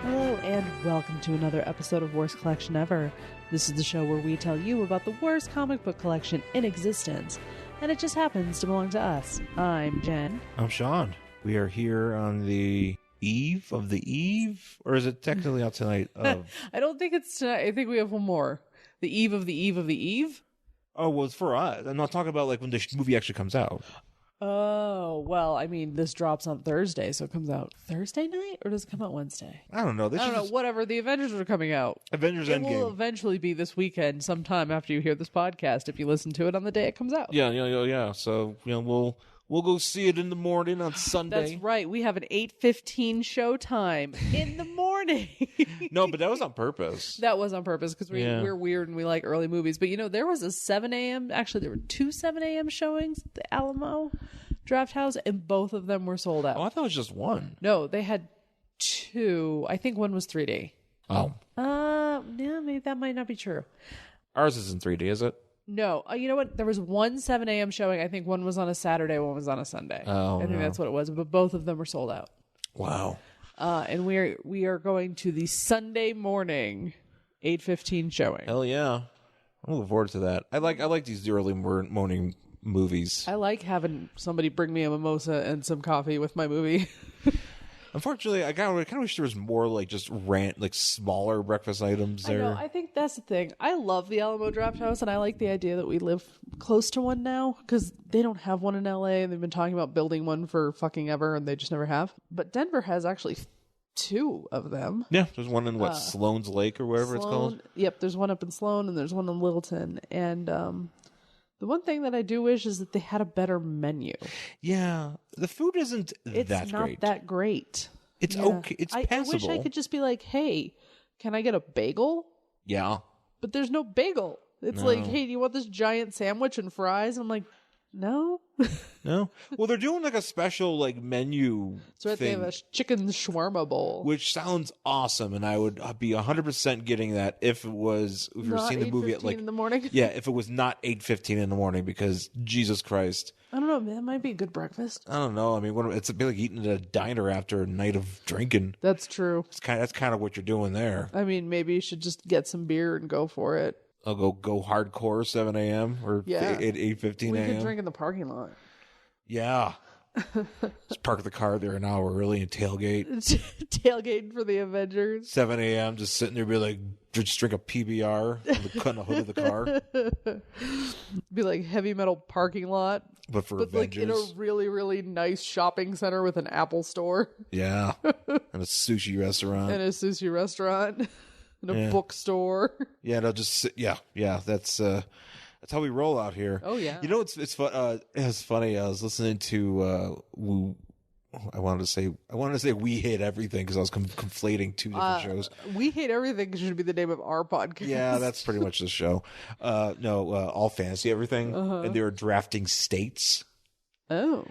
Hello and welcome to another episode of Worst Collection Ever. This is the show where we tell you about the worst comic book collection in existence, and it just happens to belong to us. I'm Jen. I'm Sean. We are here on the eve of the eve, or is it technically out tonight? I don't think it's tonight. I think we have one more. The eve of the eve of the eve? Oh, well, it's for us. I'm not talking about like when the movie actually comes out. Oh, well, I mean, this drops on Thursday, so it comes out Thursday night, or does it come out Wednesday? I don't know. I don't know. Whatever. The Avengers are coming out. Avengers It Endgame. will eventually be this weekend, sometime after you hear this podcast, if you listen to it on the day it comes out. Yeah. So we'll go see it in the morning on Sunday. That's right. We have an 8:15 showtime in the morning. No, but that was on purpose. That was on purpose because we're weird and we like early movies. But there was a 7 a.m. Actually, there were two 7 a.m. showings at the Alamo Draft House, and both of them were sold out. Oh, I thought it was just one. No, they had two. I think one was 3D. Oh. Yeah, maybe that might not be true. Ours is in 3D, is it? No. You know what? There was one 7 a.m. showing. I think one was on a Saturday, one was on a Sunday. Oh, I think that's what it was. But both of them were sold out. Wow. And we are going to the Sunday morning 8:15 showing. Hell yeah. I'm looking forward to that. I like these early morning movies. I like having somebody bring me a mimosa and some coffee with my movie. Unfortunately, I kind of wish there was more smaller breakfast items there. I know. I think that's the thing. I love the Alamo Draft House, and I like the idea that we live close to one now because they don't have one in LA, and they've been talking about building one for fucking ever, and they just never have. But Denver has actually two of them. Yeah, there's one in Sloan's Lake or wherever it's called. Yep, there's one up in Sloan, and there's one in Littleton, and the one thing that I do wish is that they had a better menu. Yeah, the food isn't that great. It's not that great. It's okay. It's passable. I wish I could just be like, hey, can I get a bagel? Yeah. But there's no bagel. It's like, hey, do you want this giant sandwich and fries? I'm like, no. No. Well, they're doing like a special menu That's right. They have a chicken shawarma bowl. Which sounds awesome, and I would be 100% getting that if you're seeing the movie at in the morning. Yeah, if it was not 8:15 in the morning, because Jesus Christ. I don't know. That might be a good breakfast. I don't know. I mean, it's a bit like eating at a diner after a night of drinking. That's true. That's kind of what you're doing there. I mean, maybe you should just get some beer and go for it. I'll go hardcore 7 a.m. or at 8:15 a.m. We could drink in the parking lot. Yeah. Just park the car there an hour early and tailgate. Tailgating for the Avengers. 7 a.m. just sitting there, be like, just drink a PBR on the hood of the car. Be like heavy metal parking lot. But Avengers. Like in a really, really nice shopping center with an Apple store. Yeah. And a sushi restaurant. And a bookstore. Yeah, they'll just sit. Yeah. That's how we roll out here. Oh yeah. You know, it's fun. It's funny. I was listening to I wanted to say We Hate Everything because I was conflating two different shows. We Hate Everything should be the name of our podcast. Yeah, that's pretty much the show. All Fantasy Everything, and they were drafting states. Oh,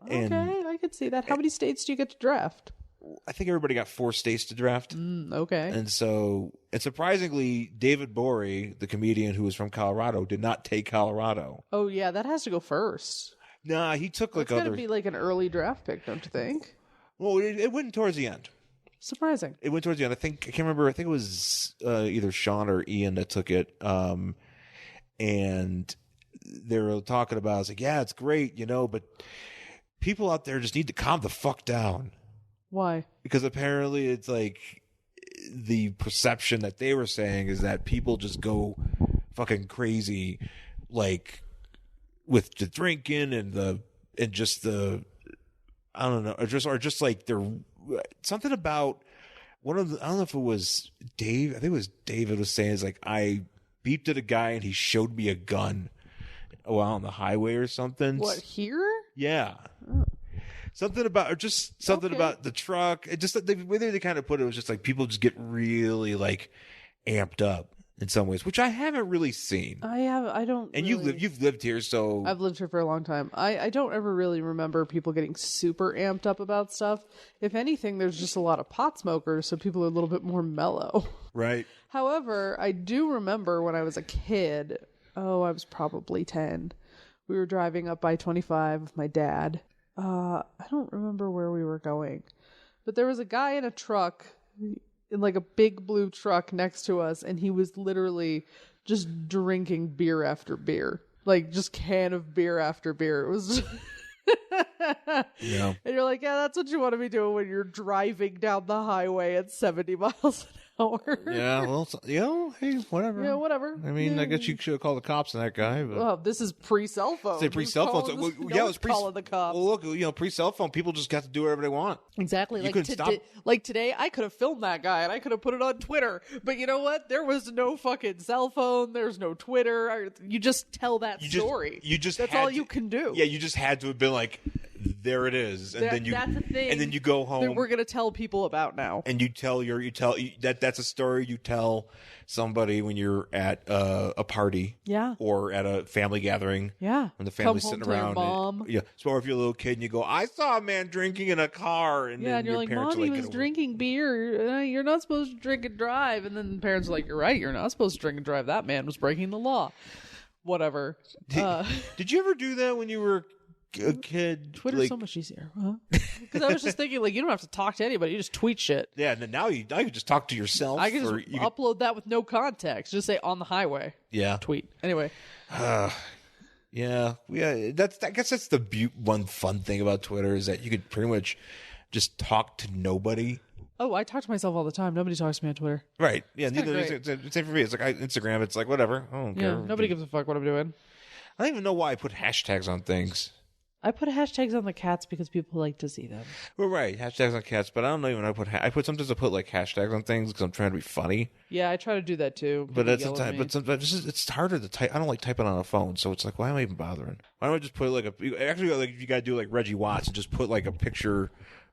okay. I could see that. How many states do you get to draft? I think everybody got 4 states to draft. Okay. And surprisingly, David Bory, the comedian who was from Colorado, did not take Colorado. Oh, yeah. That has to go first. Nah, he took It's got to be like an early draft pick, don't you think? Well, it went towards the end. Surprising. It went towards the end. I can't remember. I think it was either Sean or Ian that took it. And they were talking about, I was like, yeah, it's great, but people out there just need to calm the fuck down. Why? Because apparently it's like the perception that they were saying is that people just go fucking crazy, like with the drinking and just the I don't know, or just like they're something about one of the, I don't know if it was Dave. I think it was David was saying is like I beeped at a guy and he showed me a gun while on the highway or something. What, here? Yeah. Oh. Something about, or just something about the truck. It just the way they kind of put it was just like people just get really like amped up in some ways, which I haven't really seen. I don't. And really... you've lived here, so I've lived here for a long time. I don't ever really remember people getting super amped up about stuff. If anything, there's just a lot of pot smokers, so people are a little bit more mellow. Right. However, I do remember when I was a kid. Oh, I was probably 10. We were driving up I-25 with my dad. I don't remember where we were going, but there was a guy in a truck. in like a big blue truck next to us, and he was literally just drinking beer after beer, like just can of beer after beer. It was Yeah. And you're like, yeah, that's what you want to be doing when you're driving down the highway at 70 miles an hour. Yeah, well, hey, whatever. Yeah, whatever. I mean, Yeah. I guess you should have called the cops on that guy. But... Well, this is pre-cell phone. Say pre-cell phone. Calling So, this- yeah, it was calling the cops. Well, look, pre-cell phone, people just got to do whatever they want. Exactly. You Like, couldn't stop. like today, I could have filmed that guy and I could have put it on Twitter. But you know what? There was no fucking cell phone. There's no Twitter. You just tell that story. That's all you can do. Yeah, you just had to have been like, there it is, and then you. That's a thing. And then you go home. That we're gonna tell people about now. And that's a story you tell somebody when you're at a party, Yeah. or at a family gathering, Yeah. when the family's Come home sitting to your around, mom. So if you're a little kid and you go, I saw a man drinking in a car, and Yeah, then and you're your like, parents Mom, are he like, was "Get away." drinking beer. You're not supposed to drink and drive. And then the parents are like, you're right. You're not supposed to drink and drive. That man was breaking the law. Whatever. Did you ever do that when you were a kid? Twitter's so much easier. Because I was just thinking, like, you don't have to talk to anybody. You just tweet shit. Yeah, and then now you just talk to yourself. I can just upload that with no context. Just say on the highway. Yeah. Tweet. Anyway. Yeah. I guess that's the one fun thing about Twitter is that you could pretty much just talk to nobody. Oh, I talk to myself all the time. Nobody talks to me on Twitter. Right. Yeah. kinda It's same for me. It's like Instagram. It's like whatever. I don't care. Yeah. Nobody gives a fuck what I'm doing. I don't even know why I put hashtags on things. I put hashtags on the cats because people like to see them. Well, right. Hashtags on cats, but I don't know even. Sometimes I put like hashtags on things because I'm trying to be funny. Yeah, I try to do that too. But People yell at me. sometimes it's harder to type. I don't like typing on a phone, so it's like, why am I even bothering? Why don't I just put like if you gotta do like Reggie Watts and just put like a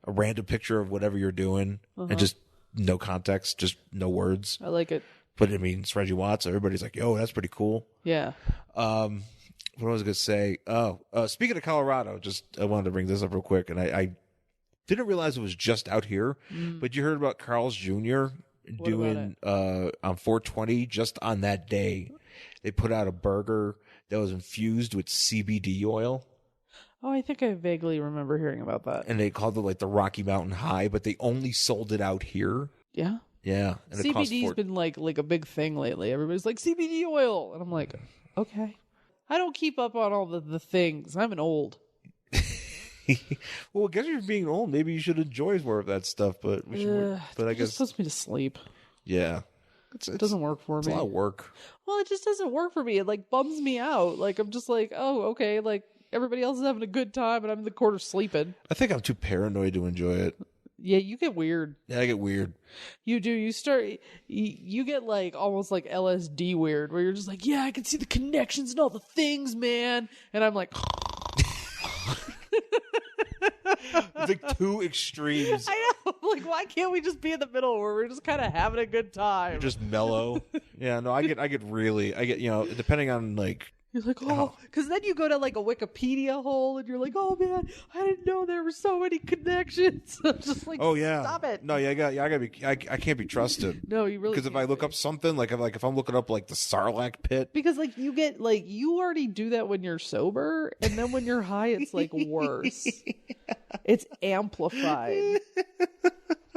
random picture of whatever you're doing, and just no context, just no words. I like it. But I mean, it's Reggie Watts. So everybody's like, yo, that's pretty cool. Yeah. What was I going to say? Speaking of Colorado, I wanted to bring this up real quick, and I didn't realize it was just out here, but you heard about Carl's Jr. doing on 420, just on that day, they put out a burger that was infused with CBD oil. Oh, I think I vaguely remember hearing about that. And they called it like the Rocky Mountain High, but they only sold it out here. Yeah. Yeah. And CBD's been like a big thing lately. Everybody's like, CBD oil. And I'm like, okay. I don't keep up on all the things. I'm old. Well, I guess you're being old. Maybe you should enjoy more of that stuff. But I It guess just puts me to sleep. yeah, It doesn't work for it's me. a lot of work. Well, it just doesn't work for me. It like bums me out. Like I'm just like, oh, okay. Like everybody else is having a good time, and I'm in the corner sleeping. I think I'm too paranoid to enjoy it. Yeah, you get weird. Yeah, I get weird. You do. You get like almost like LSD weird, where you're just like, yeah, I can see the connections and all the things, man. And I'm like, It's like two extremes. I know. Like, why can't we just be in the middle where we're just kind of having a good time? Just mellow. Yeah, no, I get depending on like. You're like, oh, because then you go to like a Wikipedia hole and you're like, oh man, I didn't know there were so many connections. I'm just like, Oh yeah. stop it. No, yeah, I can't be trusted. No, you really Because if I look up something, like if I'm looking up like the Sarlacc pit, because like you get like you already do that when you're sober, and then when you're high, it's like worse. It's amplified.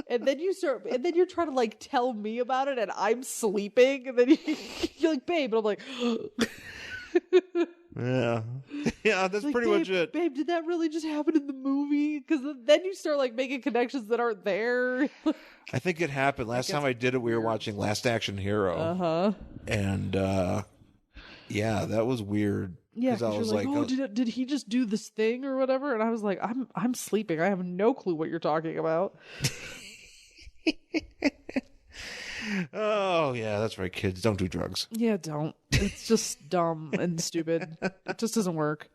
And then you're trying to like tell me about it, and I'm sleeping, and then you're like, babe, and I'm like. yeah, that's Like, pretty much it. Babe, did that really just happen in the movie? Because then you start like making connections that aren't there. I think it happened last time I did it. We were watching Last Action Hero, and yeah, that was weird. Yeah, I was like, oh, did he just do this thing or whatever? And I was like, I'm sleeping. I have no clue what you're talking about. Oh yeah, that's right, kids. Don't do drugs. Yeah, don't. It's just dumb and stupid. It just doesn't work.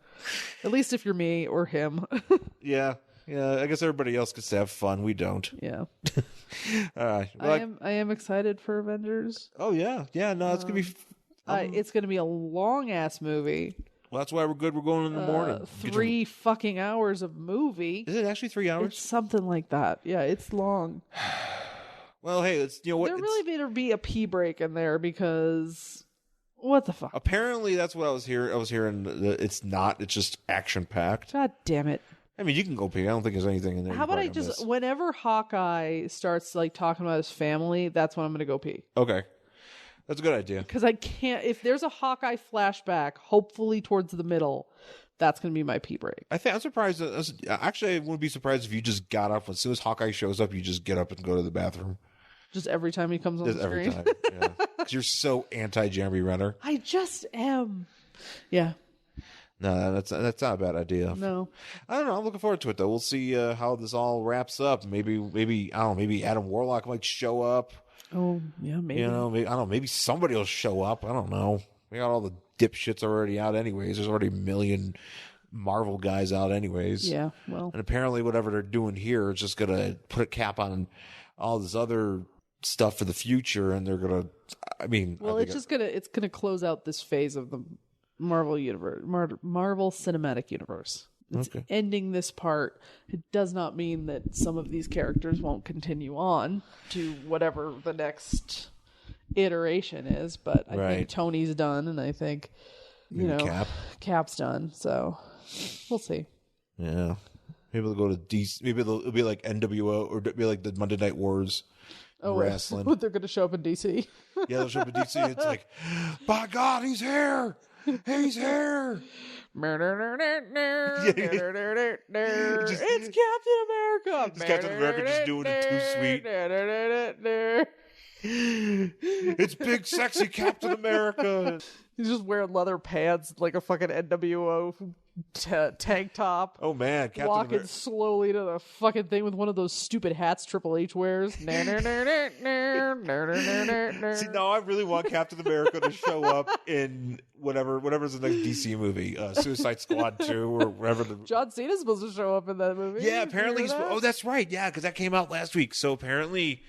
At least if you're me or him. Yeah. I guess everybody else gets to have fun. We don't. Yeah. All right. Well, I am excited for Avengers. Oh yeah. No, it's gonna be. It's gonna be a long ass movie. Well, that's why we're good. We're going in the morning. 3 fucking hours of movie. Is it actually 3 hours? It's something like that. Yeah, it's long. Well, hey, it's what. There really better be a pee break in there because what the fuck? Apparently, that's what I was hearing. It's not. It's just action packed. God damn it! I mean, you can go pee. I don't think there's anything in there. How about I just, whenever Hawkeye starts like talking about his family, that's when I'm going to go pee. Okay. That's a good idea. Because I can't, if there's a Hawkeye flashback, hopefully towards the middle, that's going to be my pee break. I'm surprised. Actually, I wouldn't be surprised if you just got up. As soon as Hawkeye shows up, you just get up and go to the bathroom. Just every time he comes on the screen? Every time, yeah. Because you're so anti-Jeremy Renner. I just am. Yeah. No, that's not a bad idea. No. I don't know. I'm looking forward to it, though. We'll see how this all wraps up. Maybe I don't know, maybe Adam Warlock might show up. Oh, yeah, maybe. You know, maybe, I don't know, maybe somebody will show up. I don't know. We got all the dipshits already out anyways. There's already a million Marvel guys out anyways. Yeah, well. And apparently whatever they're doing here is just going to put a cap on all this other stuff for the future, and they're going to, I mean. Well, it's going to close out this phase of the Marvel universe, Marvel Cinematic Universe. It's ending this part. It does not mean that some of these characters won't continue on to whatever the next iteration is, but I think Tony's done, and I think Cap's done. So we'll see. Yeah, maybe they'll go to DC. Maybe it'll be like NWO, or be like the Monday Night Wars. Wrestling. They're going to show up in DC. Yeah, they'll show up in DC. It's like, by God, he's here. He's here. It's Captain America. It's Captain America just doing it too sweet. It's big, sexy Captain America. He's just wearing leather pants, like a fucking NWO tank top. Oh man, Captain walking slowly to the fucking thing with one of those stupid hats Triple H wears. See, now I really want Captain America to show up in whatever's the next DC movie, Suicide Squad 2 or whatever. John Cena's supposed to show up in that movie. Yeah, apparently that's right. Yeah, because that came out last week. So apparently,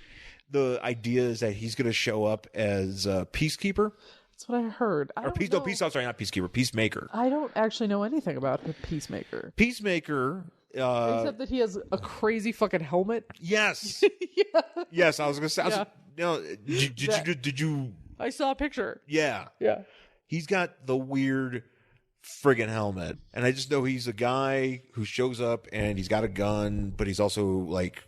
the idea is that he's going to show up as Peacekeeper. That's what I heard. Peacemaker. I don't actually know anything about Peacemaker. Peacemaker. Except that he has a crazy fucking helmet. Yes. Yeah. Yes, I was going to say. Did you? I saw a picture. Yeah. Yeah. He's got the weird friggin' helmet. And I just know he's a guy who shows up and he's got a gun, but he's also like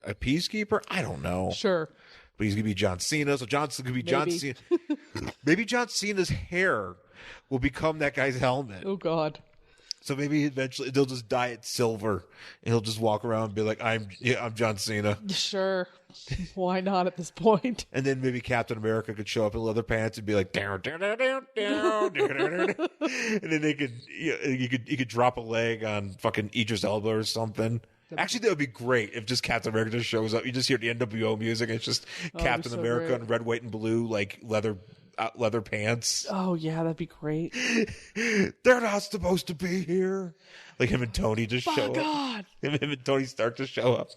a peacekeeper. I don't know. Sure. But he's going to be John Cena. So John's going to be John Cena. Maybe John Cena's hair will become that guy's helmet. Oh, God. So maybe eventually they'll just dye it silver. And he'll just walk around and be like, I'm John Cena. Sure. Why not at this point? And then maybe Captain America could show up in leather pants and be like, down, down, down, down, down, down. And then he could drop a leg on fucking Idris Elba or something. Actually, that would be great if just Captain America just shows up. You just hear the NWO music. And it's just Captain America in red, white, and blue, like leather pants. Oh, yeah, that'd be great. They're not supposed to be here. Like him and Tony just show up. Him and Tony Stark just show up.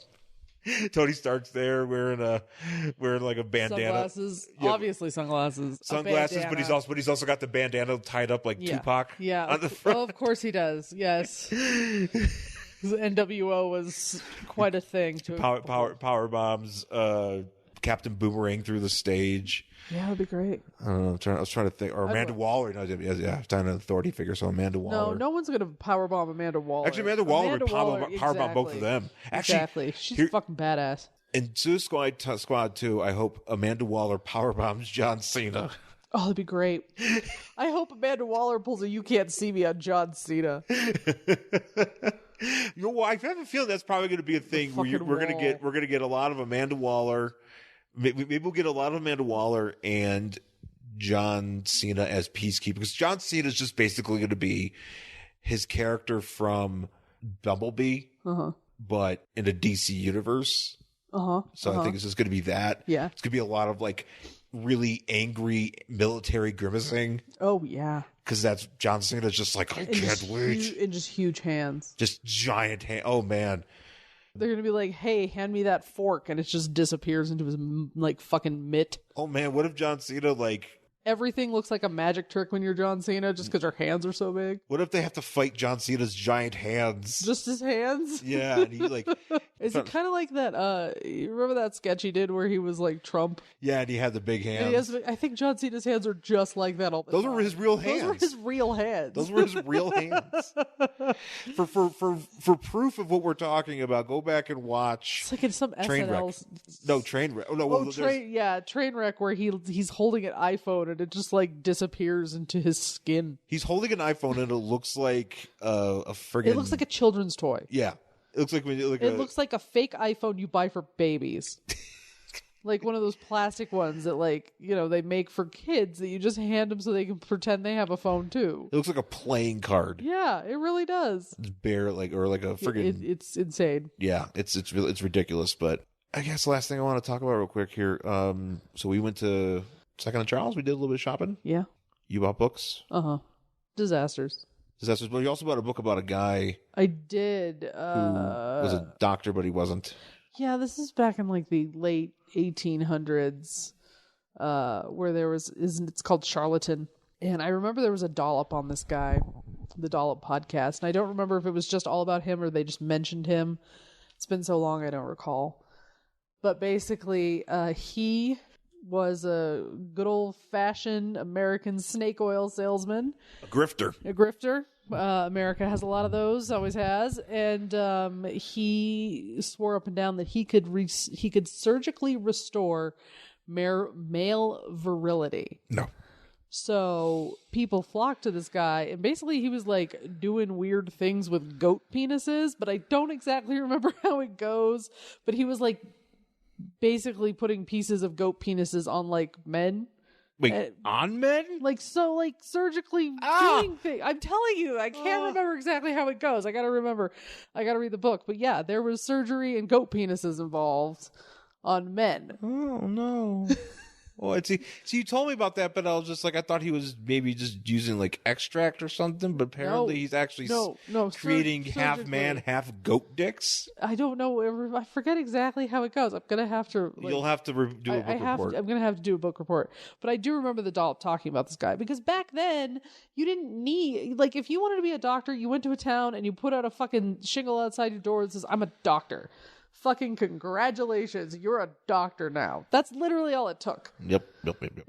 Tony Stark's there wearing like a bandana. Sunglasses. Yeah. Obviously sunglasses. Sunglasses, but he's also got the bandana tied up like Tupac. Yeah. On the front. Oh, of course he does. Yes. NWO was quite a thing. Power bombs, Captain Boomerang through the stage. Yeah, that'd be great. I don't know. I was trying to think. Or Amanda Waller. No, yeah, time an authority figure. So Amanda Waller. No one's going to powerbomb Amanda Waller. Actually, Amanda Waller would powerbomb both of them. Actually, exactly. She's fucking badass. In Suicide Squad 2, I hope Amanda Waller powerbombs John Cena. Oh, that'd be great. I hope Amanda Waller pulls a "You Can't See Me" on John Cena. I have a feeling that's probably going to be a thing where we're going to get a lot of Amanda Waller. Maybe we'll get a lot of Amanda Waller and John Cena as Peacekeeper, because John Cena is just basically going to be his character from Bumblebee, but in a DC universe. So I think it's just going to be that. Yeah, it's going to be a lot of like really angry military grimacing. Oh yeah. Because that's John Cena's just like, I can't wait. And just huge hands. Just giant hands. Oh, man. They're going to be like, hey, hand me that fork. And it just disappears into his, like, fucking mitt. Oh, man. What if John Cena, like, everything looks like a magic trick when you're John Cena just because her hands are so big. What if they have to fight John Cena's giant hands? Just his hands? Yeah, and he like... Is it kind of like that, you remember that sketch he did where he was like Trump? Yeah, and he had the big hands. And he has, I think John Cena's hands are just like that all the time. Those were his real hands. Those were his real hands. Those were his real hands. For proof of what we're talking about, go back and watch... It's like in some SNL... No, Trainwreck. Oh, no, Trainwreck where he's holding an iPhone and it just like disappears into his skin. He's holding an iPhone and it looks like a friggin'... It looks like a children's toy. Yeah. It looks like when you look It looks like a fake iPhone you buy for babies. Like one of those plastic ones that like, they make for kids that you just hand them so they can pretend they have a phone too. It looks like a playing card. Yeah, it really does. It's bare or like a friggin'... It's insane. Yeah, it's ridiculous, but I guess the last thing I want to talk about real quick here. So we went to Second and Charles. We did a little bit of shopping. Yeah. You bought books? Disasters. But you also bought a book about a guy. I did. Who was a doctor, but he wasn't. Yeah, this is back in like the late 1800s, where it's called Charlatan. And I remember there was a dollop on this guy, the Dollop podcast. And I don't remember if it was just all about him or they just mentioned him. It's been so long, I don't recall. But basically, he was a good old-fashioned American snake oil salesman. A grifter. America has a lot of those, always has. And he swore up and down that he could surgically restore male virility. No. So people flocked to this guy, and basically he was like doing weird things with goat penises, but I don't exactly remember how it goes. But he was like basically putting pieces of goat penises on like men. Wait, on men? Like surgically doing things. I'm telling you, I can't remember exactly how it goes. I gotta read the book. But yeah, there was surgery and goat penises involved on men. Oh no. Well, so you told me about that, but I was just like, I thought he was maybe just using like extract or something, but apparently he's actually creating half man, half goat dicks. I don't know. I forget exactly how it goes. I'm going to have to... You'll have to do a book report. I'm going to have to do a book report. But I do remember the dollop talking about this guy, because back then, you didn't need... Like, if you wanted to be a doctor, you went to a town and you put out a fucking shingle outside your door that says, I'm a doctor. Fucking congratulations, you're a doctor now. That's literally all it took. Yep.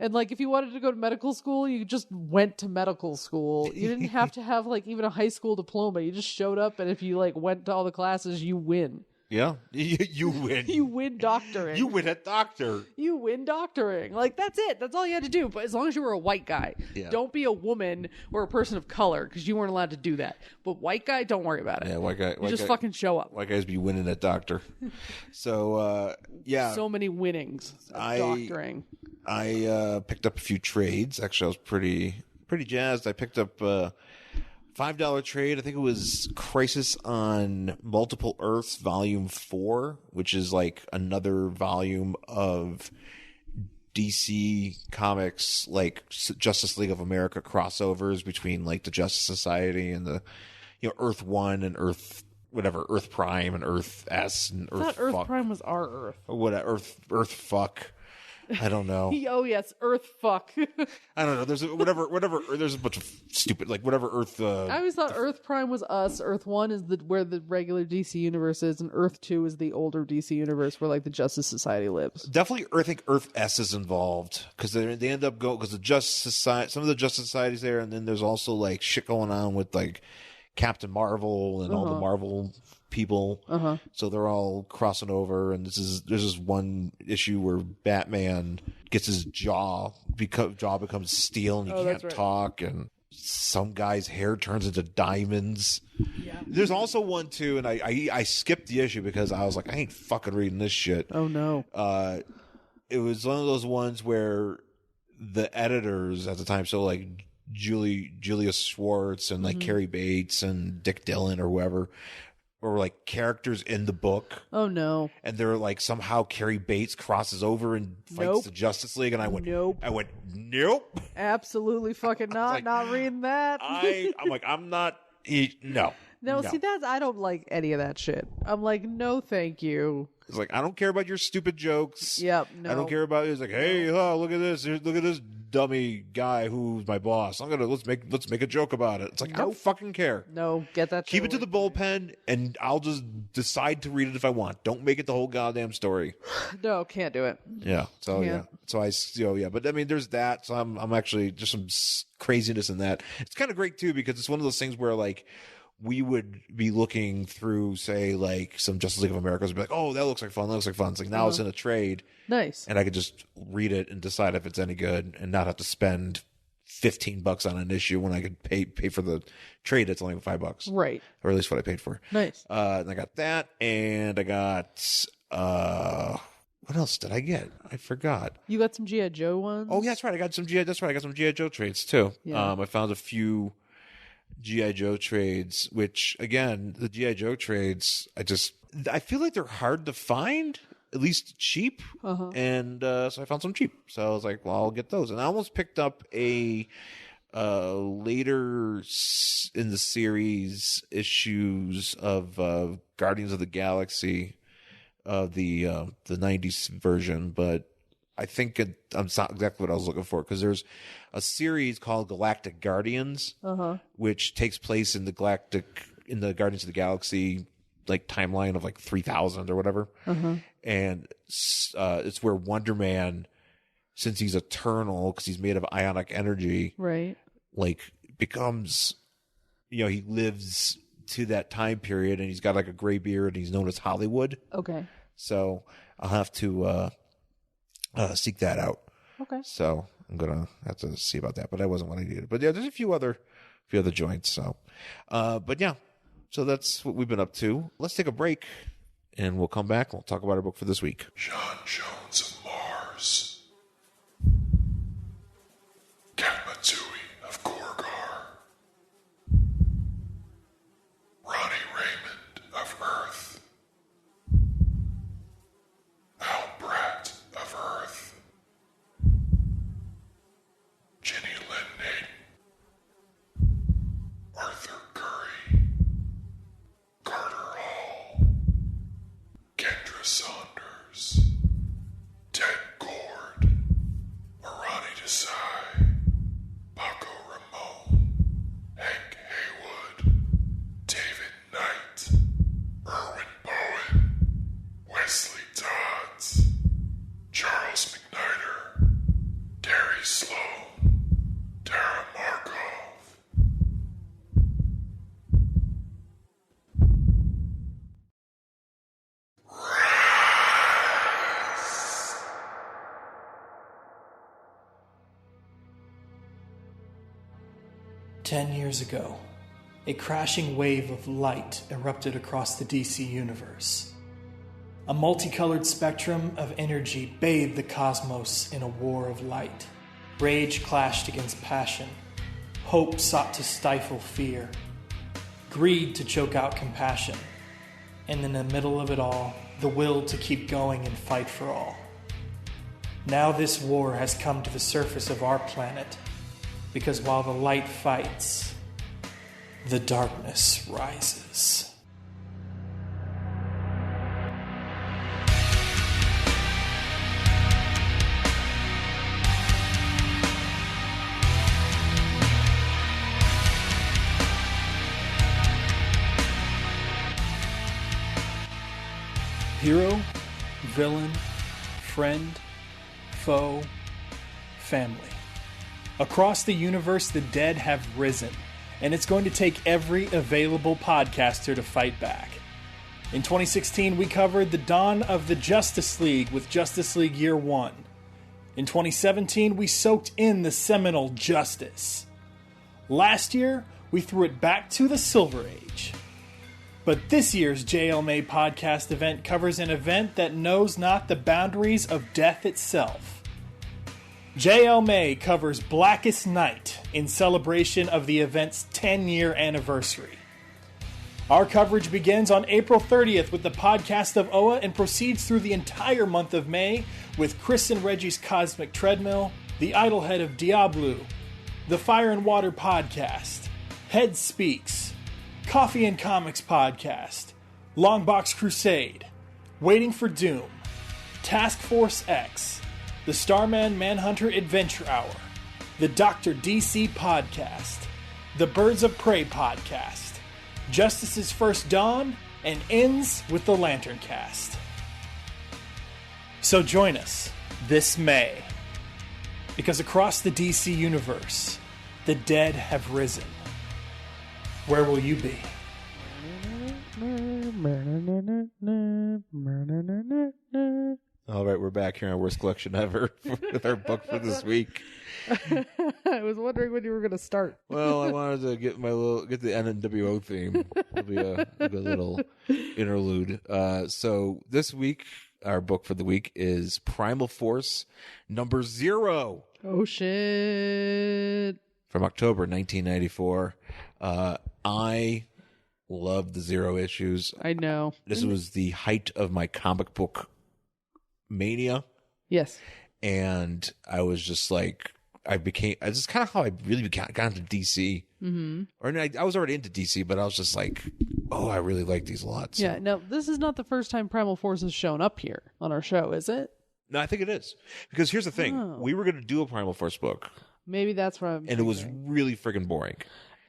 And like, if you wanted to go to medical school, you just went to medical school. You didn't have to have like even a high school diploma. You just showed up, and if you like went to all the classes, you win. Yeah, you win. You win doctoring. You win a doctor. You win doctoring. Like, that's it. That's all you had to do. But as long as you were a white guy, don't be a woman or a person of color, because you weren't allowed to do that. But white guy, don't worry about it. Yeah, white guy. You just fucking show up. White guys be winning at doctor. So, yeah. So many winnings of doctoring. I picked up a few trades. Actually, I was pretty jazzed. I picked up... $5 trade. I think it was Crisis on Multiple Earths Volume 4, which is like another volume of DC Comics, like Justice League of America crossovers between like the Justice Society and the, Earth 1 and Earth Prime and Earth S and Earth Fuck. Earth Prime was our Earth. Or what? Earth Fuck. I don't know. Oh yes, Earth fuck. I don't know. There's whatever. There's a bunch of stupid whatever Earth. I always thought Earth Prime was us. Earth 1 is where the regular DC universe is, and Earth 2 is the older DC universe where like the Justice Society lives. Definitely, I think Earth S is involved because they end up going because the Justice Society, some of the Justice Society's there, and then there's also like shit going on with like Captain Marvel and all the Marvel people. So they're all crossing over, and there's this one issue where Batman gets his jaw becomes steel and he can't talk, and some guy's hair turns into diamonds. Yeah. There's also one too, and I skipped the issue because I was like, I ain't fucking reading this shit. Oh no. It was one of those ones where the editors at the time, so like Julius Schwartz and like Carrie Bates and Dick Dillon or whoever, or like characters in the book. Oh no. And they're like somehow Carrie Bates crosses over and fights the Justice League, and I went nope. Absolutely fucking not. Like, not reading that. I'm like, I'm not no. No, see, I don't like any of that shit. I'm like, no thank you. It's like, I don't care about your stupid jokes. Yep, no. I don't care about it. It's like, hey, look at this dummy guy who's my boss. Let's make a joke about it. It's like, I don't fucking care. No, get that. Keep it to the bullpen, and I'll just decide to read it if I want. Don't make it the whole goddamn story. No, can't do it. Yeah. So Can't. yeah. So but I mean, there's that. So I'm actually just some craziness in that. It's kind of great too because it's one of those things where like we would be looking through, say, like some Justice League of America, and be like, oh, that looks like fun. That looks like fun. It's like now it's in a trade. Nice. And I could just read it and decide if it's any good and not have to spend $15 on an issue when I could pay for the trade that's only $5. Right. Or at least what I paid for. Nice. And I got that, and I got what else did I get? I forgot. You got some G.I. Joe ones? Oh, yeah, that's right. I got some G.I. Joe trades too. Yeah. I found a few G.I. Joe trades, which again, the G.I. Joe trades, I feel like they're hard to find, at least cheap. And so I found some cheap. So I was like, well, I'll get those. And I almost picked up a later in the series issues of Guardians of the Galaxy, the 90s version, but I think it's not exactly what I was looking for, because there's a series called Galactic Guardians, which takes place in the Guardians of the Galaxy like timeline of like 3000 or whatever, and it's where Wonder Man, since he's eternal because he's made of ionic energy, right? Like becomes, he lives to that time period, and he's got like a gray beard, and he's known as Hollywood. Okay. So I'll have to seek that out. Okay. So I'm gonna have to see about that, but that wasn't what I needed. But yeah, there's a few other joints. So, but yeah, so that's what we've been up to. Let's take a break, and we'll come back. We'll talk about our book for this week. John Jones of Mars, Katmatui of Gorgar, Ronnie Raymond of Earth, Al Bratt of Earth, Jenny Lynn Naden, Arthur Curry, Carter Hall, Kendra Saunders, Ted Gord, Arani Desai, Paco Ramon, Hank Haywood, David Knight, Erwin Bowen, Wesley Dodds, Charles McNider, Terry Sloan, Tara Markov. "10 years ago, a crashing wave of light erupted across the DC universe. A multicolored spectrum of energy bathed the cosmos in a war of light. Rage clashed against passion. Hope sought to stifle fear. Greed to choke out compassion. And in the middle of it all, the will to keep going and fight for all. Now this war has come to the surface of our planet, because while the light fights, the darkness rises." Hero, villain, friend, foe, family. Across the universe, the dead have risen, and it's going to take every available podcaster to fight back. In 2016, we covered the dawn of the Justice League with Justice League Year 1. In 2017, we soaked in the seminal Justice. Last year, we threw it back to the Silver Age. But this year's JL May podcast event covers an event that knows not the boundaries of death itself. JL May covers Blackest Night in celebration of the event's 10-year anniversary. Our coverage begins on April 30th with the podcast of Oa and proceeds through the entire month of May with Chris and Reggie's Cosmic Treadmill, the Idlehead of Diablo, the Fire and Water podcast, Head Speaks, Coffee and Comics podcast, Longbox Crusade, Waiting for Doom, Task Force X, the Starman Manhunter Adventure Hour, the Dr. DC podcast, the Birds of Prey podcast, Justice's First Dawn, and ends with the Lantern Cast. So join us this May, because across the DC universe, the dead have risen. Where will you be? All right, we're back here on Worst Collection Ever with our book for this week. I was wondering when you were going to start. Well, I wanted to get the NWO theme. It'll be a good little interlude. So this week, our book for the week is Primal Force number 0. Oh, shit. From October 1994. I love the 0 issues. I know. This was the height of my comic book mania. Yes. And I was just like, this is kind of how I really got into DC. Mm-hmm. Or I was already into DC, but I was just like, oh, I really like these a lot. So. Yeah. Now, this is not the first time Primal Force has shown up here on our show, is it? No, I think it is. Because here's the thing. We were going to do a Primal Force book. Maybe that's what I'm And it was really friggin' boring.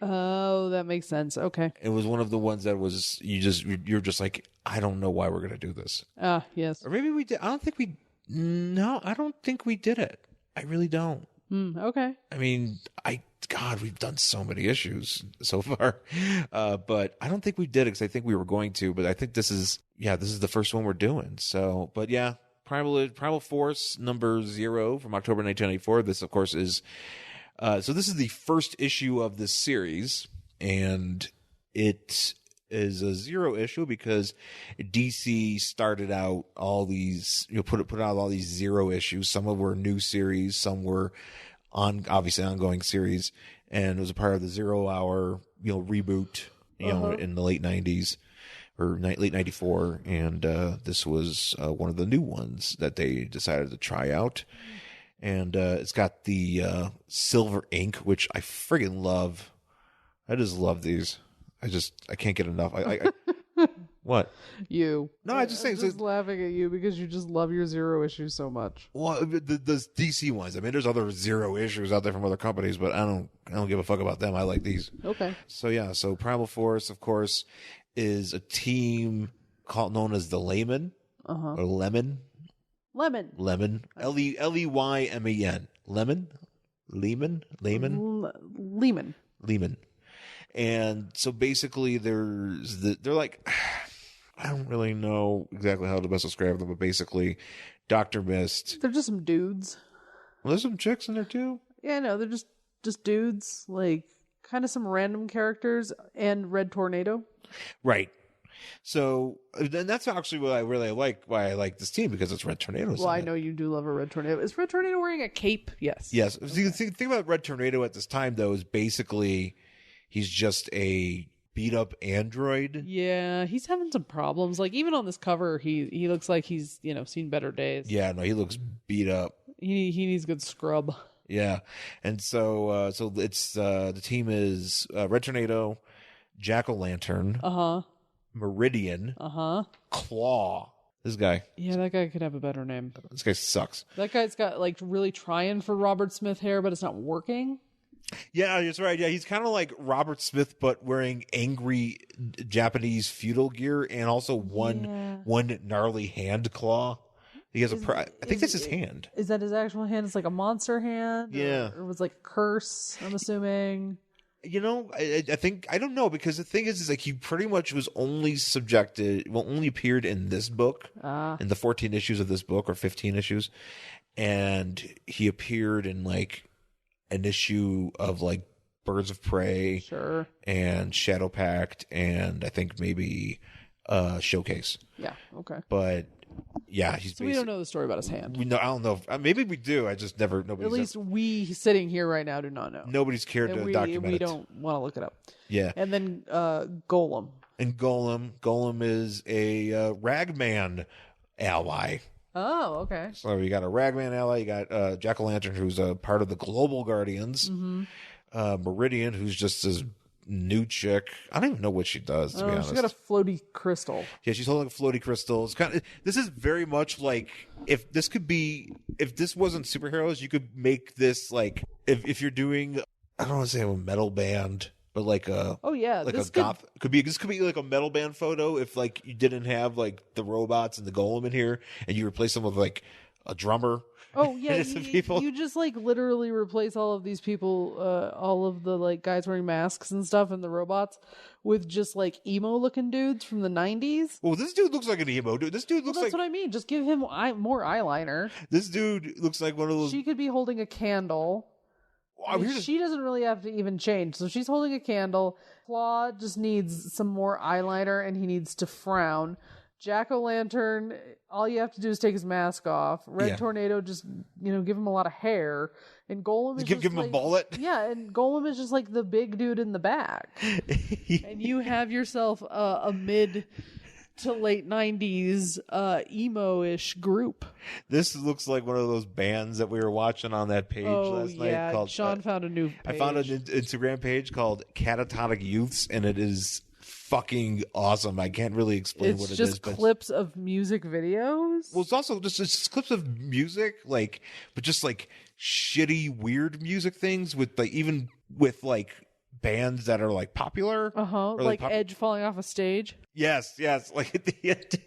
Oh, that makes sense. Okay. It was one of the ones that was, you're just like, I don't know why we're going to do this. Ah, yes. Or maybe we did. I don't think we did it. I really don't. Okay. I mean, God, we've done so many issues so far. But I don't think we did it because I think we were going to, but I think this is the first one we're doing. So, but yeah, Primal Force number 0 from October 1994. This, of course, is, so this is the first issue of this series, and it is a 0 issue because DC started out all these, put out all these 0 issues. Some of them were new series, some were obviously ongoing series, and it was a part of the 0 Hour, reboot, in the late 90s or late 94. And, this was, one of the new ones that they decided to try out. And, it's got the, silver ink, which I friggin' love. I just love these. I can't get enough. What? You. No, I just saying. I'm just laughing at you because you just love your 0 issues so much. Well, the DC ones. I mean, there's other 0 issues out there from other companies, but I don't give a fuck about them. I like these. Okay. So yeah, Primal Force, of course, is a team known as the Layman or Lemon. Lemon. Leyman. Lehman. And so basically they're like, I don't really know exactly how to best describe them, but basically Dr. Mist. They're just some dudes. Well, there's some chicks in there too. Yeah, no, they're just dudes, like kind of some random characters and Red Tornado. Right. So then that's actually what I really like, why I like this team, because it's Red Tornado. Well, I know you do love a Red Tornado. Is Red Tornado wearing a cape? Yes. Yes. So the thing about Red Tornado at this time, though, is basically he's just a beat up android. Yeah, he's having some problems. Like even on this cover, he looks like he's seen better days. Yeah, no, he looks beat up. He needs good scrub. Yeah, and so it's the team is Red Tornado, Jack-o'-lantern, Meridian, Claw. This guy. Yeah, that guy could have a better name. This guy sucks. That guy's got like really trying for Robert Smith hair, but it's not working. Yeah, that's right. Yeah, he's kind of like Robert Smith, but wearing angry Japanese feudal gear, and also one gnarly hand claw. He has I think that's his hand. Is that his actual hand? It's like a monster hand. Yeah, or it was like a curse. I'm assuming. I think I don't know, because the thing is like he pretty much was only only appeared in this book, in the 14 issues of this book, or 15 issues, and he appeared in like an issue of like Birds of Prey, sure, and Shadow Pact, and I think maybe Showcase. Yeah, okay. But yeah, so we don't know the story about his hand. I don't know. Maybe we do. I just never. At least we sitting here right now do not know. Nobody's cared to document it. We don't want to look it up. Yeah. And then Golem. And Golem is a Ragman ally. Oh, okay. So you got a Ragman ally. You got Jack-o'-lantern, who's a part of the Global Guardians. Mm-hmm. Meridian, who's just as new chick. I don't even know what she does, to be honest. She's got a floaty crystal. Yeah, she's holding a floaty crystal. It's kind of, this is very much like, if this wasn't superheroes, you could make this like, if you're doing, I don't want to say a metal band, but like a, like a goth, this could be like a metal band photo if like you didn't have like the robots and the golem in here and you replace them with like a drummer. Oh yeah, you just like literally replace all of these people, all of the like guys wearing masks and stuff and the robots with just like emo looking dudes from the 90s. Well, this dude looks like an emo dude. This dude looks that's what I mean. Just give him more eyeliner. This dude looks like one of those. She could be holding a candle. She doesn't really have to even change. So she's holding a candle. Claw just needs some more eyeliner and he needs to frown. Jack-o'-lantern, all you have to do is take his mask off. Red Tornado, just, give him a lot of hair. And Golem is give him like, a mullet. Yeah, and Golem is just like the big dude in the back. And you have yourself a mid to late 90s emo-ish group. This looks like one of those bands that we were watching on that page last night. Called, Sean found a new page. I found an Instagram page called Catatonic Youths, and it is fucking awesome. I can't really explain what it is. It's just clips of music videos. Well, it's also just clips of music, like, but just like shitty, weird music things with like, even with like bands that are like popular. Like Edge falling off a stage. Yes. Like at the end,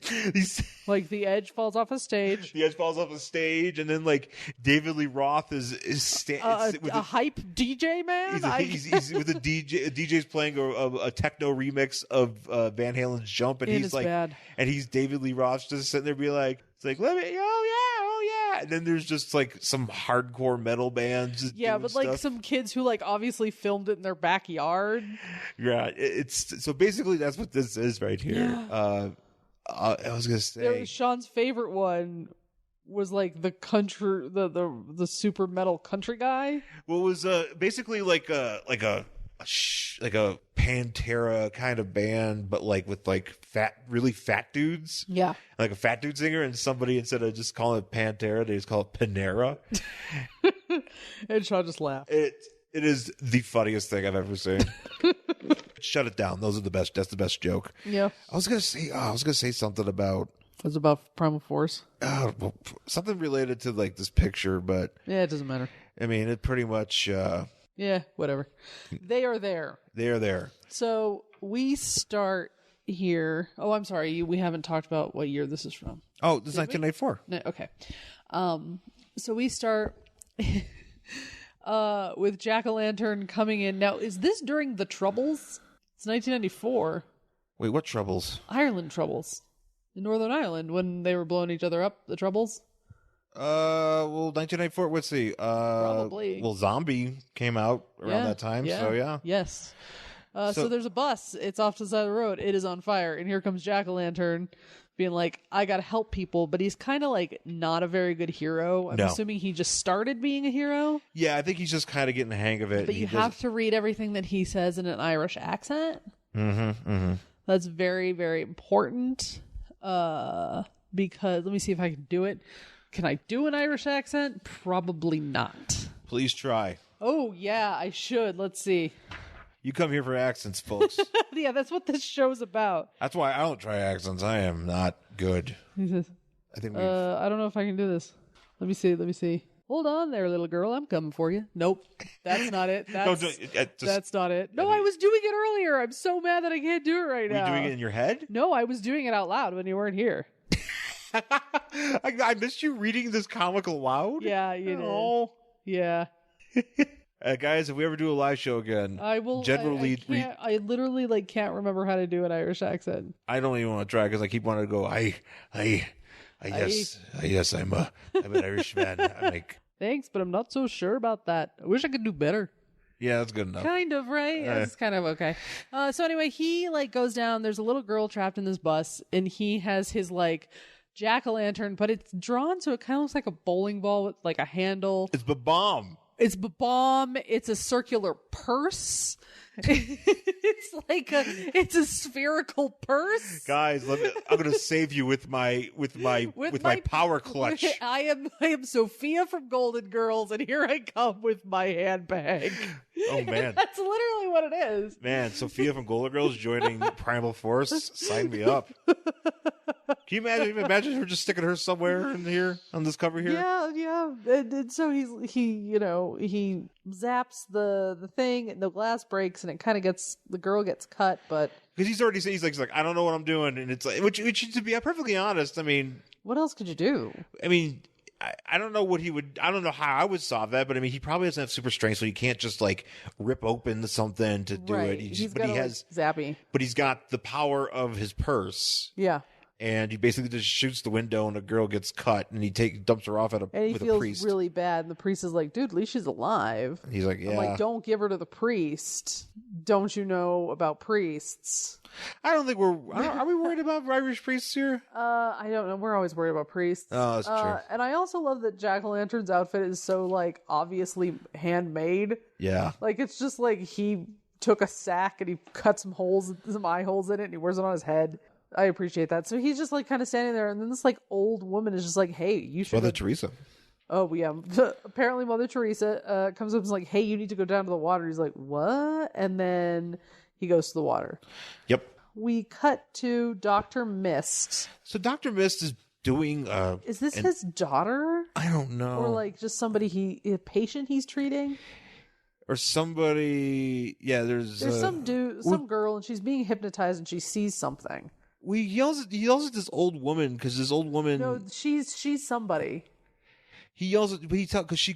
like the Edge falls off a stage. The Edge falls off a stage, and then like David Lee Roth is a hype DJ man. He's with a DJ. A DJ's playing a techno remix of Van Halen's "Jump," and he's like, bad. And he's David Lee Roth just sitting there, be like, it's like, let me, oh yeah. And then there's just like some hardcore metal bands. Yeah, but like some kids who like obviously filmed it in their backyard. Yeah, it's so basically that's what this is right here. Yeah. I was gonna say Sean's favorite one was like the country, the super metal country guy. Well, it was basically like a Pantera kind of band, but like with like really fat dudes. Yeah, like a fat dude singer, and somebody, instead of just calling it Pantera, they just call it Panera. And Sean just laughed. It is the funniest thing I've ever seen. Shut it down. Those are the best. That's the best joke. Yeah. I was gonna say something about. It's about Primal Force. Well, something related to like this picture, but yeah, it doesn't matter. I mean, it pretty much. Yeah, whatever. They are there. They are there. So we start here. Oh, I'm sorry. We haven't talked about what year this is from. Oh, this is 1994. No, okay. So we start with Jack-o'-lantern coming in. Now, is this during the Troubles? It's 1994. Wait, what Troubles? Ireland Troubles. In Northern Ireland, when they were blowing each other up, the Troubles. Well, 1994. Let's see. Probably. Well, Zombie came out around that time, so yeah. Yes. So there's a bus. It's off to the side of the road. It is on fire, and here comes Jack-o'-lantern, being like, "I gotta help people," but he's kind of like not a very good hero. I'm assuming he just started being a hero. Yeah, I think he's just kind of getting the hang of it. But you have to read everything that he says in an Irish accent. That's very, very important. Because let me see if I can do it. Can I do an Irish accent? Probably not. Please try. Oh, yeah, I should. Let's see. You come here for accents, folks. Yeah, that's what this show's about. That's why I don't try accents. I am not good. He says, I think I don't know if I can do this. Let me see. Hold on there, little girl. I'm coming for you. Nope. That's not it. That's not it. No, I was doing it earlier. I'm so mad that I can't do it right now. Were you doing it in your head? No, I was doing it out loud when you weren't here. I missed you reading this comic aloud. Yeah, you did. Yeah. Guys, if we ever do a live show again, I will. Generally, I literally can't remember how to do an Irish accent. I don't even want to try because I keep wanting to go. Yes, I'm an Irishman. I'm like, thanks, but I'm not so sure about that. I wish I could do better. Yeah, that's good enough. Kind of, right? That's kind of okay. So anyway, he goes down. There's a little girl trapped in this bus, and he has his jack-o'-lantern, but it's drawn so it kind of looks like a bowling ball with a handle. It's the bomb. It's a bomb. It's a circular purse. it's a spherical purse. Guys, I'm gonna save you with my power clutch. I am Sophia from Golden Girls, and here I come with my handbag. Oh man, That's literally what it is. man, Sophia from Golden Girls joining Primal Force. Sign me up. Can you imagine her just sticking her somewhere in here on this cover here? Yeah. And so he zaps the thing, and the glass breaks, and it kind of the girl gets cut, but Because he's already saying he's like I don't know what I'm doing, and it's like which to be perfectly honest, I mean, what else could you do? I mean. I don't know what he would. I don't know how I would solve that, but I mean, he probably doesn't have super strength, so he can't just like rip open something to do it. He has zappy, but he's got the power of his purse. Yeah, and he basically just shoots the window, and a girl gets cut, and he dumps her off with a priest. And he feels really bad, and the priest is like, "Dude, at least she's alive." And he's like, "Yeah." I'm like, "Don't give her to the priest. Don't you know about priests?" I don't think are we worried about Irish priests here? I don't know. We're always worried about priests. Oh, that's true. And I also love that Jack-o'-lantern's outfit is so like obviously handmade. Yeah. Like it's just like he took a sack and he cut some eye holes in it, and he wears it on his head. I appreciate that. So he's just like kind of standing there, and then this like old woman is just like, "Hey, you should." Mother Teresa. Oh yeah. Apparently, Mother Teresa comes up and is like, "Hey, you need to go down to the water." He's like, "What?" And then he goes to the water. Yep. We cut to Dr. Mist. So Dr. Mist is doing. Is this his daughter? I don't know. Or like just somebody a patient he's treating? Or somebody. Yeah, there's some girl, and she's being hypnotized, and she sees something. He yells at this old woman because this old woman. No, she's somebody. He yells at, but because she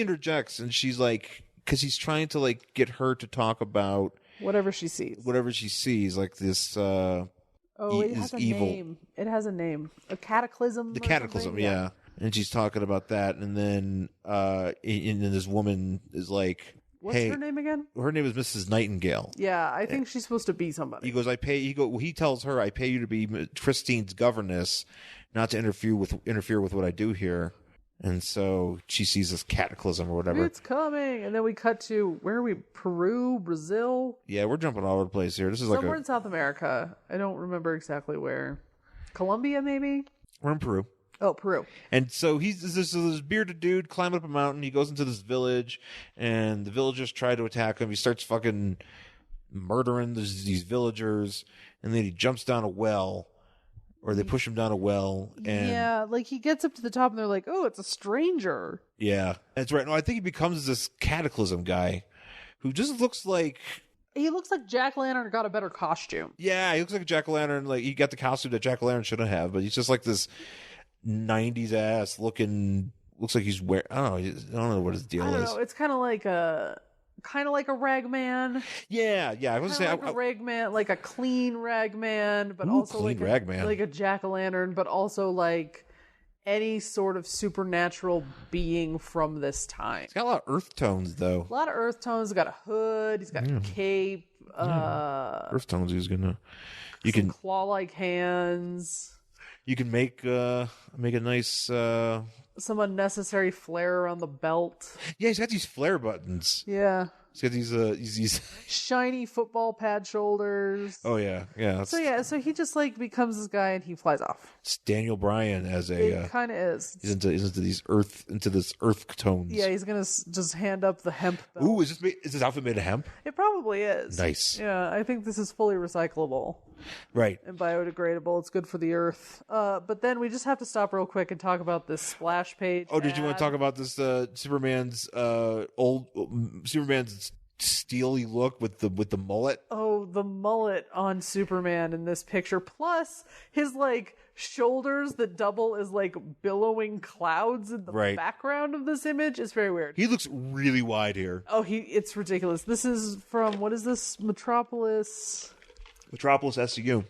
interjects, and she's like, because he's trying to like get her to talk about whatever she sees, like this. It has a evil name. It has a name. A cataclysm. The cataclysm, yeah. And she's talking about that, and then this woman is like, "What's her name again?" Her name is Mrs. Nightingale. Yeah, I think she's supposed to be somebody. He goes, he tells her, "I pay you to be Christine's governess, not to interfere with what I do here." And so she sees this cataclysm or whatever. It's coming, and then we cut to where are we? Peru, Brazil. Yeah, we're jumping all over the place here. This is somewhere in South America. I don't remember exactly where. Colombia, maybe. We're in Peru. Oh, Peru. And so he's this bearded dude climbing up a mountain. He goes into this village, and the villagers try to attack him. He starts fucking murdering these villagers, and then he jumps down a well. Or they push him down a well, and yeah, like he gets up to the top, and they're like, "Oh, it's a stranger." Yeah, that's right. No, I think he becomes this cataclysm guy, who just looks like Jack-o'-lantern got a better costume. Yeah, he looks like a Jack-o'-lantern. Like he got the costume that Jack-o'-lantern shouldn't have, but he's just like this '90s ass looking. Looks like he's wearing. I don't know what his deal is. I don't know. It's kind of like a Ragman. Yeah. I was saying a Ragman, like a clean Ragman, but also Ragman. Like a Jack-o'-lantern, but also like any sort of supernatural being from this time. He's got a lot of earth tones, though. A lot of earth tones. He's got a hood. He's got a cape. Earth tones. He's gonna. Claw-like hands. You can make a nice. Some unnecessary flare on the belt. Yeah, he's got these flare buttons. Yeah. He's got these shiny football pad shoulders. Oh yeah. So he just like becomes this guy and he flies off. It's Daniel Bryan as a. It kind of is. He's into this earth tones. Yeah, he's gonna just hand up the hemp belt. Ooh, is this outfit made of hemp? It probably is. Nice. Yeah, I think this is fully recyclable. Right. And biodegradable. It's good for the earth. But then we just have to stop real quick and talk about this splash page. Oh, did you want to talk about this Superman's steely look with the mullet? Oh, the mullet on Superman in this picture, plus his like shoulders that double as like billowing clouds in the background of this image is very weird. He looks really wide here. Oh, it's ridiculous. This is from, what is this? Metropolis SCU.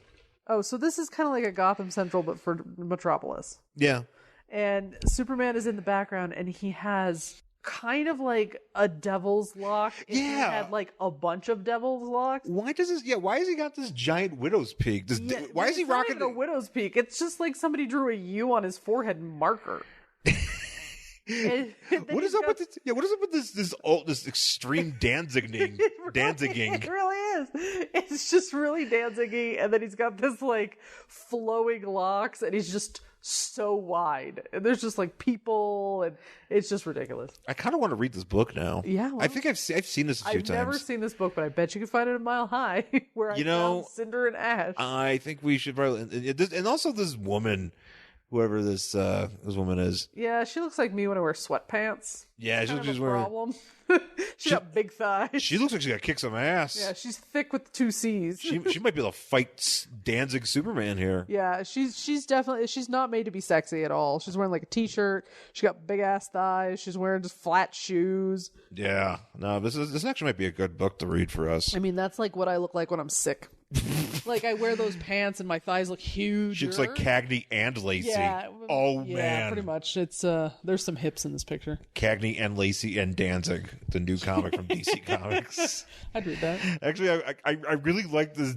Oh, so this is kind of like a Gotham Central, but for Metropolis. Yeah. And Superman is in the background, and he has kind of like a devil's lock. He had like a bunch of devil's locks. Why has he got this giant widow's peak? Why is he rocking a widow's peak? It's just like somebody drew a U on his forehead marker. What is up with this? Yeah, what is up with this extreme Danzigning? Danziging. It really is. It's just really Danziging, and then he's got this like flowing locks, and he's just so wide. And there's just like people, and it's just ridiculous. I kind of want to read this book now. Yeah, well, I think I've seen this a few I've times. never seen this book, but I bet you can find it a Mile High, where I found Cinder and Ash. I think we should probably, and also this woman, whoever this woman is. Yeah, she looks like me when I wear sweatpants. Yeah, she Kind looks of she's a wearing. problem. She got big thighs. She looks like she got to kick some ass. Yeah, she's thick with the two C's. She might be able to fight Danzig Superman here. Yeah, she's definitely, she's not made to be sexy at all. She's wearing like a t-shirt. She got big ass thighs. She's wearing just flat shoes. Yeah, no, this actually might be a good book to read for us. I mean, that's like what I look like when I'm sick. Like I wear those pants and my thighs look huge. She looks like Cagney and Lacey. Yeah. Oh yeah, man, pretty much. It's there's some hips in this picture. Cagney and Lacey and Danzig, the new comic from DC Comics. I'd read that. Actually, I really like this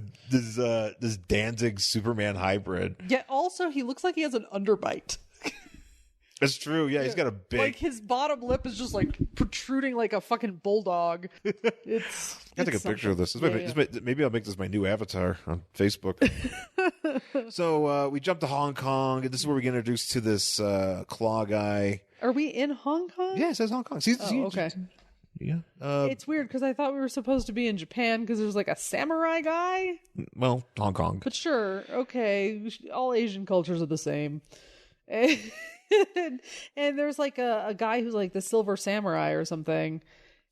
Danzig Superman hybrid. Yeah. Also, he looks like he has an underbite. That's true. Yeah, he's got a big. Like his bottom lip is just like protruding like a fucking bulldog. It's. I take a picture of this. Maybe I'll make this my new avatar on Facebook. So we jumped to Hong Kong, and this is where we get introduced to this claw guy. Are we in Hong Kong? Yeah, it says Hong Kong. Okay. Yeah. It's weird because I thought we were supposed to be in Japan because there's like a samurai guy. Well, Hong Kong. But sure, okay. All Asian cultures are the same. And there's like a guy who's like the Silver Samurai or something.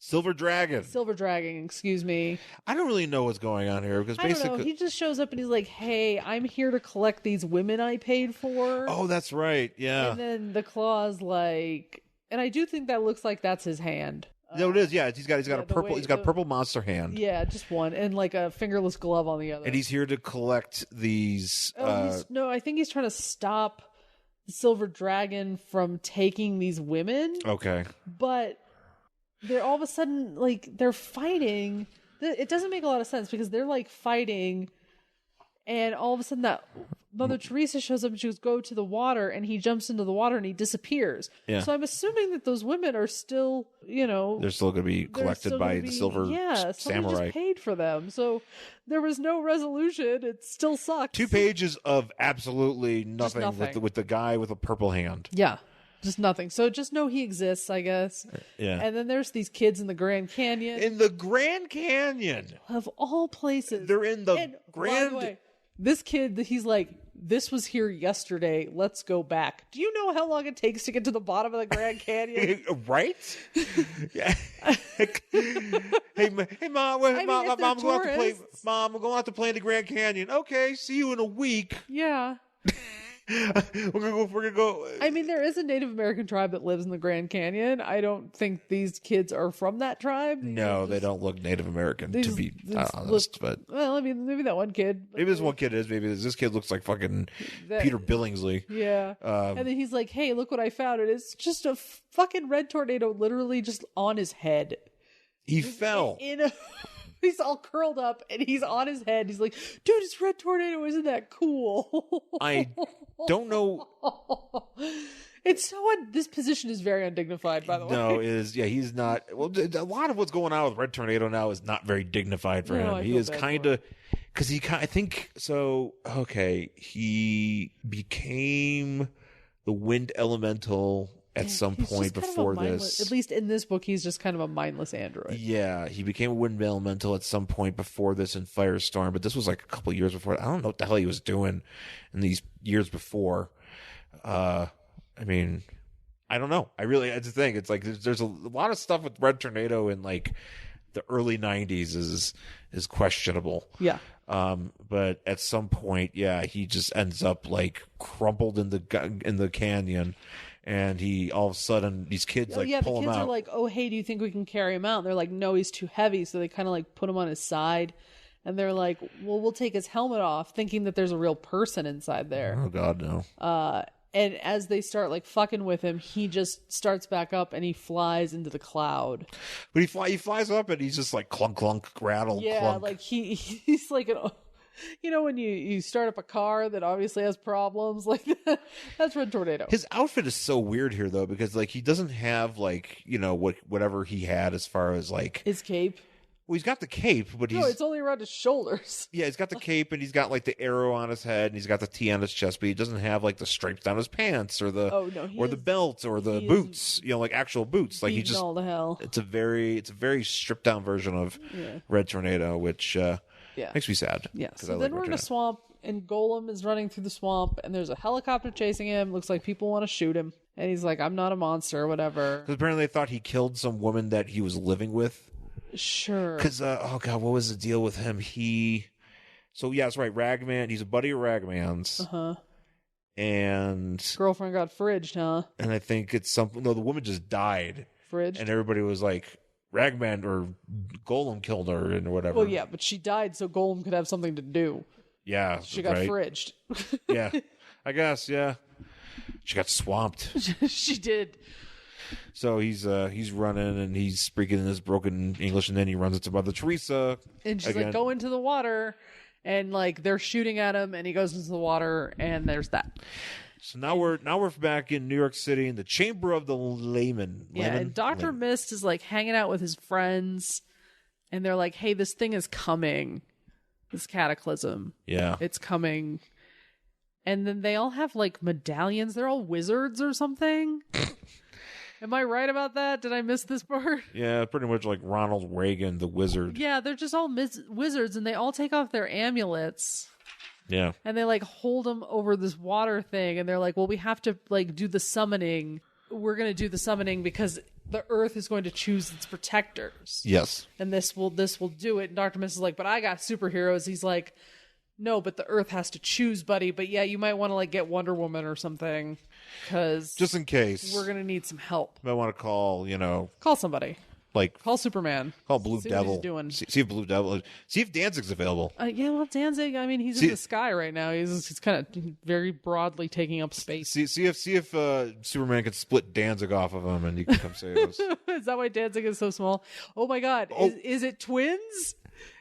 Silver Dragon. Silver Dragon, excuse me. I don't really know what's going on here because I don't basically know. He just shows up and he's like, "Hey, I'm here to collect these women I paid for." Oh, that's right. Yeah. And then the claw's like, and I do think that looks like that's his hand. No, it is. Yeah, he's got a purple. way- He's got a purple monster hand. Yeah, just one, and like a fingerless glove on the other. And he's here to collect these. No, I think he's trying to stop the Silver Dragon from taking these women. Okay. But they're all of a sudden like they're fighting. It doesn't make a lot of sense because they're like fighting, and all of a sudden that Mother Teresa shows up and she goes, "Go to the water," and he jumps into the water and he disappears. Yeah. So I'm assuming that those women are still, They're still going to be they're collected still by gonna the be- Silver somebody Samurai. just paid for them. So there was no resolution. It still sucks. 2 pages of absolutely nothing, nothing. With the guy with a purple hand. Yeah. Just nothing. So just know he exists, I guess. Yeah. And then there's these kids in the Grand Canyon. In the Grand Canyon. Of all places. They're in the And, Grand. by the way, this kid, he's like, "This was here yesterday. Let's go back." Do you know how long it takes to get to the bottom of the Grand Canyon? Right? Yeah. hey, mom, mean, mom, if mom's they're going out to play. tourists- Mom, we're going out to play in the Grand Canyon. Okay, see you in a week. Yeah. We're gonna go. I mean, there is a Native American tribe that lives in the Grand Canyon. I don't think these kids are from that tribe. No, they don't look Native American, to be honest. But Well, I mean, maybe that one kid. maybe this one kid is. Maybe this kid looks like fucking That- Peter Billingsley. Yeah. And then he's like, "Hey, look what I found. It is just a fucking red tornado literally just on his head. He fell. He's all curled up and he's on his head. He's like, dude, it's red tornado. Isn't that cool? I don't know. It's so this position is very undignified, by the way. No, he's not. Well, a lot of what's going on with Red Tornado now is not very dignified for No, him. I He feel is bad kind for of, because I think so. Okay, he became the Wind Elemental at some He's point just kind of a before mindless- this. At least in this book, he's just kind of a mindless android. Yeah, he became a Wind Elemental at some point before this in Firestorm, but this was like a couple years before. I don't know what the hell he was doing in these years before. I mean, I don't know. That's the thing. It's like there's a lot of stuff with Red Tornado in like the early 90s is questionable. Yeah. But at some point, yeah, he just ends up like crumpled in the canyon. And he all of a sudden these kids pull him out. The kids are like, "Oh, hey, do you think we can carry him out?" And they're like, "No, he's too heavy." So they kind of like put him on his side, and they're like, "Well, we'll take his helmet off," thinking that there's a real person inside there. Oh God, no! And as they start like fucking with him, he just starts back up and he flies into the cloud. But he flies up and he's just like clunk clunk rattle. Yeah, clunk. like he's like an. When you start up a car that obviously has problems, like that, that's Red Tornado. His outfit is so weird here though, because like he doesn't have like whatever he had as far as like His cape. Well, he's got the cape, but he's No, it's only around his shoulders. yeah, he's got the cape and he's got like the arrow on his head and he's got the T on his chest, but he doesn't have like the stripes down his pants or the the belt or the boots, like actual boots. Like he just all the hell. It's a very stripped down version of Red Tornado, which makes me sad. Yeah. So then we're in a swamp and Golem is running through the swamp and there's a helicopter chasing him. Looks like people want to shoot him. And he's like, I'm not a monster or whatever. Because apparently they thought he killed some woman that he was living with. Sure. Because, oh God, what was the deal with him? So yeah, that's right. Ragman, he's a buddy of Ragman's. Uh-huh. And girlfriend got fridged, huh? And I think it's something, no, the woman just died. Fridged? And everybody was like, Ragman or Golem killed her and whatever. Well, yeah, but she died so Golem could have something to do. Yeah. She got fridged. Yeah. I guess, yeah. She got swamped. She did. So he's running and he's speaking in his broken English, and then he runs into Mother Teresa. And she's like, go into the water. And like they're shooting at him and he goes into the water and there's that. So now we're back in New York City in the Chamber of the Layman. Yeah, and Dr. Mist is like hanging out with his friends and they're like, hey, this thing is coming. This cataclysm. Yeah. It's coming. And then they all have like medallions. They're all wizards or something. Am I right about that? Did I miss this part? Yeah, pretty much like Ronald Reagan, the wizard. Yeah, they're just all wizards and they all take off their amulets. Yeah. And they like hold them over this water thing and they're like, well, we have to like do the summoning. We're going to do the summoning because the earth is going to choose its protectors. Yes. And this will do it. And Dr. Mist is like, but I got superheroes. He's like, no, but the earth has to choose, buddy. But yeah, you might want to like get Wonder Woman or something because just in case we're going to need some help. I want to call somebody. Like call Superman. Call Blue see Devil. What he's doing. See if Blue Devil. See if Danzig's available. Yeah, well, Danzig. I mean, he's in the sky right now. He's kind of very broadly taking up space. See if Superman can split Danzig off of him and he can come save us. Is that why Danzig is so small? Oh my God! Is it twins?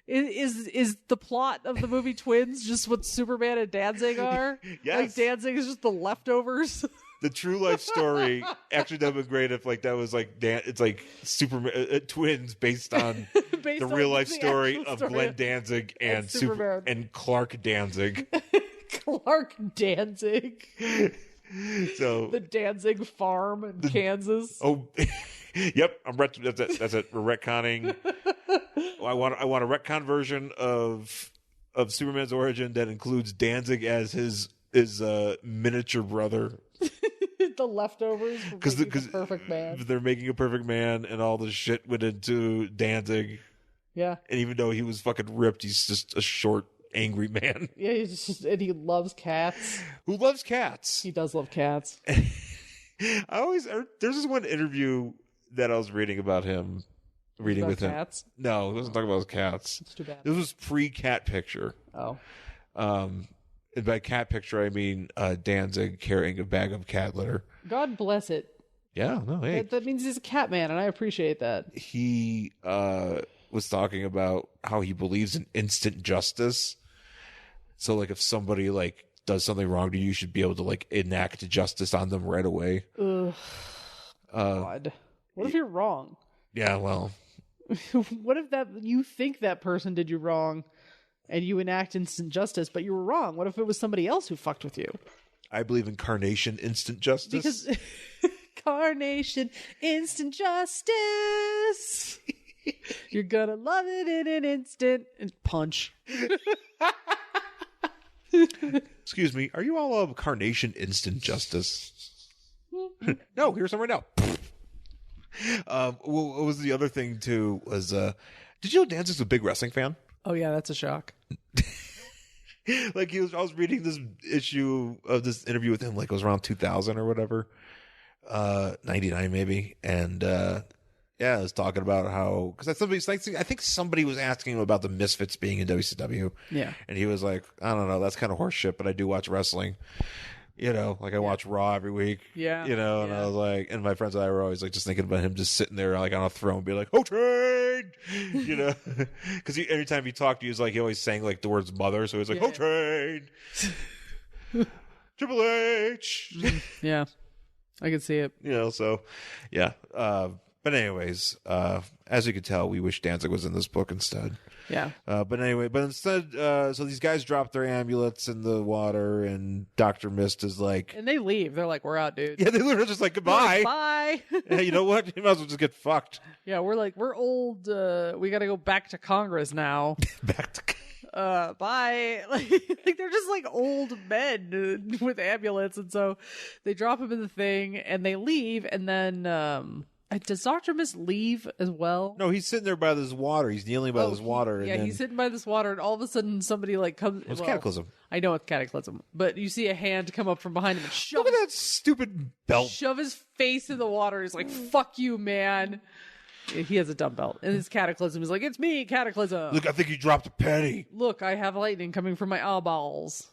Is the plot of the movie Twins just what Superman and Danzig are? Yes. Like Danzig is just the leftovers. The true life story actually that would be great if like that was like it's like Superman twins based on the real life story of Glenn Danzig and Superman and Clark Danzig. Clark Danzig. So the Danzig farm in Kansas. Oh, yep. That's it. We're retconning. I want a retcon version of Superman's origin that includes Danzig as his miniature brother. The leftovers because perfect man. They're making a perfect man, and all the shit went into Danzig. Yeah, and even though he was fucking ripped, he's just a short, angry man. Yeah, and he loves cats. Who loves cats? He does love cats. There's this one interview that I was reading about him. Reading about with cats? him. No, he wasn't talking about his cats. It's too bad. This was pre-cat picture. Oh. And by cat picture, I mean Danzig carrying a bag of cat litter. God bless it. Yeah, no, hey. That means he's a cat man, and I appreciate that. He was talking about how he believes in instant justice. So, like, if somebody, like, does something wrong to you, you should be able to, like, enact justice on them right away. Ugh. God. What if you're wrong? Yeah, well. What if you think that person did you wrong, and you enact instant justice, but you were wrong? What if it was somebody else who fucked with you? I believe in carnation instant justice. Because carnation instant justice. You're gonna love it in an instant. And punch. Excuse me, are you all of carnation instant justice? No, here's some right now. What was the other thing too? Was did you know Danzig's a big wrestling fan? Oh yeah, that's a shock. Like I was reading this issue of this interview with him, like it was around 2000 or whatever, 99 maybe, and yeah, I was talking about how because I think somebody was asking him about the Misfits being in WCW, yeah, and he was like, I don't know, that's kind of horse shit, but I do watch wrestling. You know, like I watch Raw every week. Yeah. You know, and I was like, and my friends and I were always like just thinking about him just sitting there like on a throne, be like, "Oh, train," you know, because every time he talked, he was like he always sang like the words "mother," so he was like, "Oh, train," Triple H. Yeah, I can see it. You know, so yeah. But anyways, as you can tell, we wish Danzig was in this book instead. Yeah. But instead, so these guys drop their amulets in the water, and Dr. Mist is like, And they leave. They're like, we're out, dude. yeah, they literally just like, goodbye. Bye. Hey, you know what? You might as well just get fucked. Yeah, we're old. We got to go back to Congress now. Back to. Bye. Like they're just like old men with amulets, and so they drop him in the thing and they leave. And then does Dr. Mist leave as well? No, he's sitting there by this water. He's kneeling by this water. Yeah, and then... he's sitting by this water, and all of a sudden somebody like comes. It's Cataclysm. I know it's Cataclysm, but you see a hand come up from behind him and shove. Look at that stupid belt. Shove his face in the water. He's like, "Fuck you, man." He has a dumb belt, and his Cataclysm is like, "It's me, Cataclysm." Look, I think you dropped a penny. Look, I have lightning coming from my eyeballs.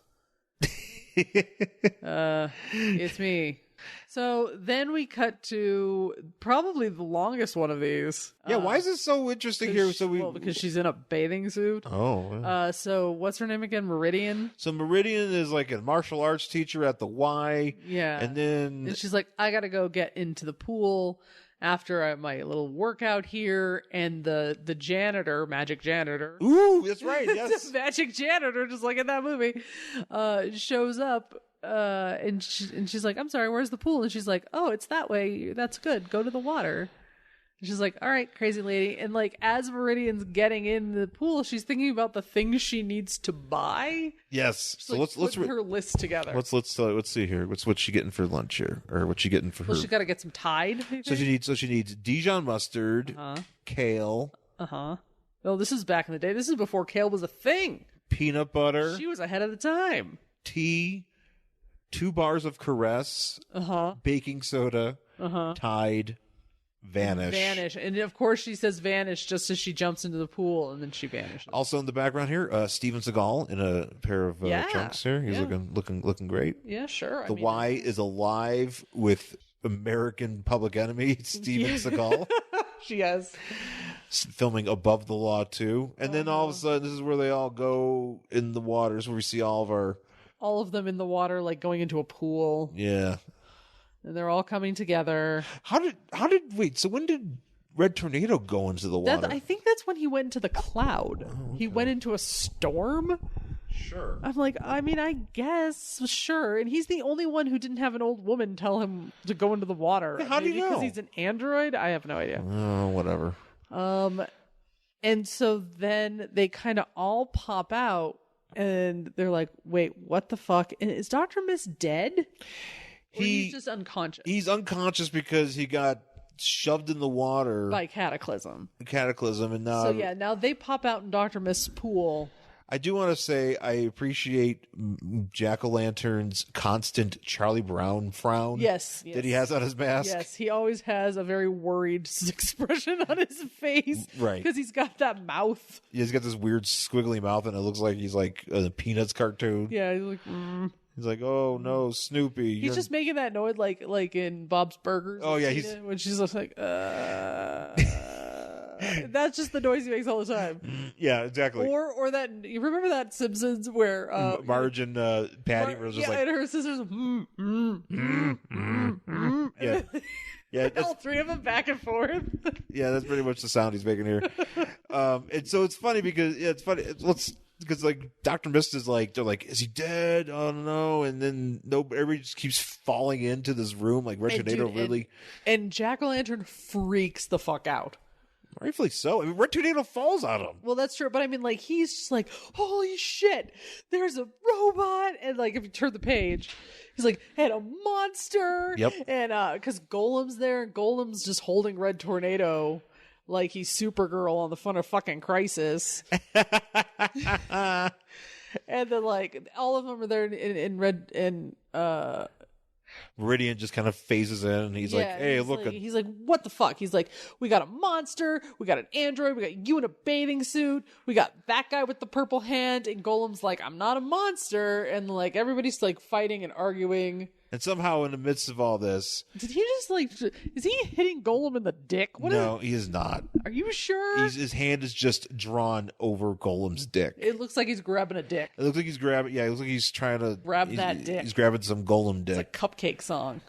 It's me. So then we cut to probably the longest one of these. Yeah, why is this so interesting here? Because she's in a bathing suit. Oh. So what's her name again? Meridian. So Meridian is like a martial arts teacher at the Y. Yeah. And she's like, I gotta go get into the pool after my little workout here, and the janitor, magic janitor. Ooh, that's right. Yes. The magic janitor, just like in that movie, shows up. And she's like, I'm sorry, where's the pool? And she's like, oh, it's that way. That's good. Go to the water. And she's like, all right, crazy lady. And like, as Meridian's getting in the pool, she's thinking about the things she needs to buy. Yes. She's So like, let's her list together. Let's see here. What's she getting for lunch here, or what's she getting for her? She's got to get some Tide. I think. So she needs Dijon mustard, kale. Well, this is back in the day. This is before kale was a thing. Peanut butter. She was ahead of the time. Tea. 2 bars of Caress, baking soda, Tide, Vanish. And of course she says vanish just as she jumps into the pool, and then she vanishes. Also in the background here, Steven Seagal in a pair of trunks here. He's looking great. Yeah, sure. The Y is alive with American public enemy Steven Seagal. She has. Filming Above the Law too. And then all of a sudden, this is where they all go in the waters, where we see all of Yeah. And they're all coming together. So when did Red Tornado go into the water? I think that's when he went into the cloud. Oh, okay. He went into a storm. Sure. I'm like, I mean, I guess, sure. And he's the only one who didn't have an old woman tell him to go into the water. Yeah, how do you know? Because he's an android? I have no idea. Oh, whatever. And so then they kind of all pop out. And they're like, wait, what the fuck? And is Dr. Mist dead? He's just unconscious. He's unconscious because he got shoved in the water. By Cataclysm. And now... So yeah, now they pop out in Dr. Mist's pool. I do want to say I appreciate Jack-o'-lantern's constant Charlie Brown frown. Yes. That he has on his mask. Yes, he always has a very worried expression on his face. Right. Because he's got that mouth. Yeah, he's got this weird squiggly mouth, and it looks like he's like a Peanuts cartoon. Yeah, he's like... He's like, oh no, Snoopy. He's just making that noise like in Bob's Burgers. Oh yeah, when she's just like, That's just the noise he makes all the time. Yeah, exactly. Or that, you remember that Simpsons where Marge and Patty were just like, and her sisters. Yeah, yeah. All three of them back and forth. Yeah, that's pretty much the sound he's making here. And so it's funny because because like Dr. Mist is like, they're like, is he dead? Oh no. And then everybody just keeps falling into this room like Red Tornado really. And Jack-o'-lantern freaks the fuck out. Rightfully so. I mean, Red Tornado falls on him. Well, that's true. But I mean, like, he's just like, holy shit, there's a robot. And like, if you turn the page, he's like, and a monster. Yep. And because Golem's there, and Golem's just holding Red Tornado like he's Supergirl on the front of fucking Crisis. And then like all of them are there in red, and Meridian just kind of phases in, and he's like, hey, look. He's like, what the fuck? He's like, we got a monster, we got an android, we got you in a bathing suit, we got that guy with the purple hand, and Golem's like, I'm not a monster. And like everybody's like fighting and arguing. And somehow in the midst of all this, did he just like, is he hitting Golem in the dick? No, he is not. Are you sure? His hand is just drawn over Golem's dick. It looks like he's grabbing a dick. It looks like he's grabbing, yeah, it looks like he's trying to grab that dick. He's grabbing some Golem dick. It's a Cupcake song.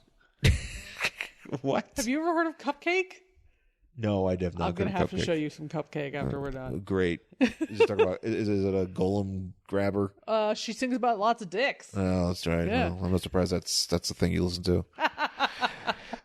What? Have you ever heard of Cupcake? No, I have not. I'm gonna have to show you some cupcake after we're done. Great. Is it a golem grabber? She sings about lots of dicks. Oh, that's right. Yeah. Well, I'm not surprised that's the thing you listen to.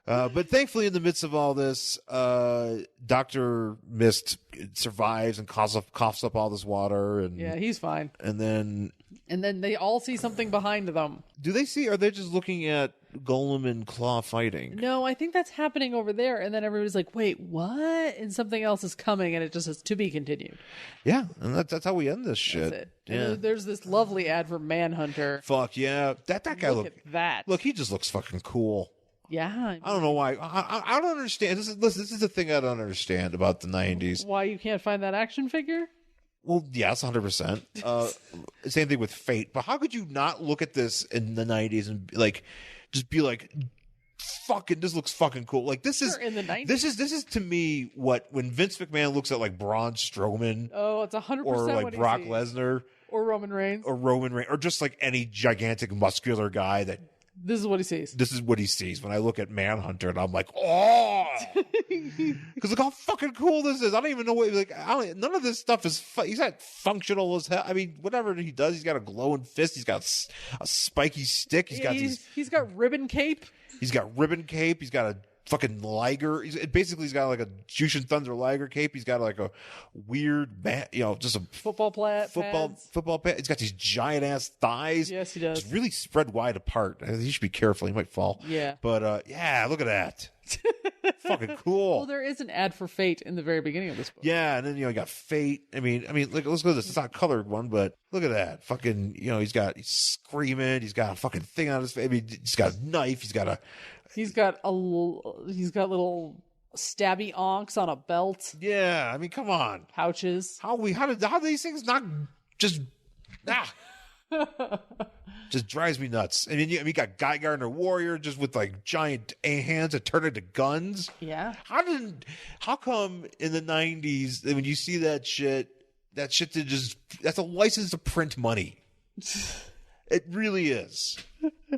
But thankfully, in the midst of all this, Dr. Mist survives and coughs up all this water. And Yeah, he's fine. And then they all see something behind them. do they see? Are they just looking at Golem and Claw fighting? No, I think that's happening over there. And then everybody's like, wait, what? And something else is coming, and it just says to be continued. Yeah, and that's how we end this shit. That's it. Yeah. And there's this lovely ad for Manhunter. Fuck yeah, that guy Look at that. Look, he just looks fucking cool. Yeah. I don't know why. I don't understand. This is the thing I don't understand about the 90s. Why you can't find that action figure? Well, yes, 100%. Same thing with Fate. But how could you not look at this in the 90s and just be like, fucking, this looks fucking cool. Like this is in the 90s. This is to me when Vince McMahon looks at like Braun Strowman. Oh, it's 100% or like what he Brock sees. Lesnar Or Roman Reigns. or just like any gigantic muscular guy that. This is what he sees. This is what he sees when I look at Manhunter, and I'm like, oh, because look how fucking cool this is. I don't even know what none of this stuff is. He's not functional as hell. I mean, whatever he does, he's got a glowing fist. He's got a spiky stick. He's got ribbon cape. He's got ribbon cape. He's got a fucking Liger. He's got like a Jushin Thunder Liger cape. He's got like a weird, just a football pad. He's got these giant ass thighs. Yes, he does. Just really spread wide apart. He should be careful. He might fall. Yeah. But yeah, look at that. Fucking cool. Well, there is an ad for Fate in the very beginning of this book. Yeah, and then you got Fate. I mean, look, let's go to this. It's not a colored one, but look at that. Fucking, he's screaming. He's got a fucking thing on his face. I mean, he's got a knife. He's got little stabby onks on a belt. Yeah, I mean, come on. Pouches. How do these things not just just drives me nuts. I mean, you got Guy Gardner Warrior just with like giant hands that turn into guns. Yeah. How come in the 90s when you see that shit that's a license to print money. It really is.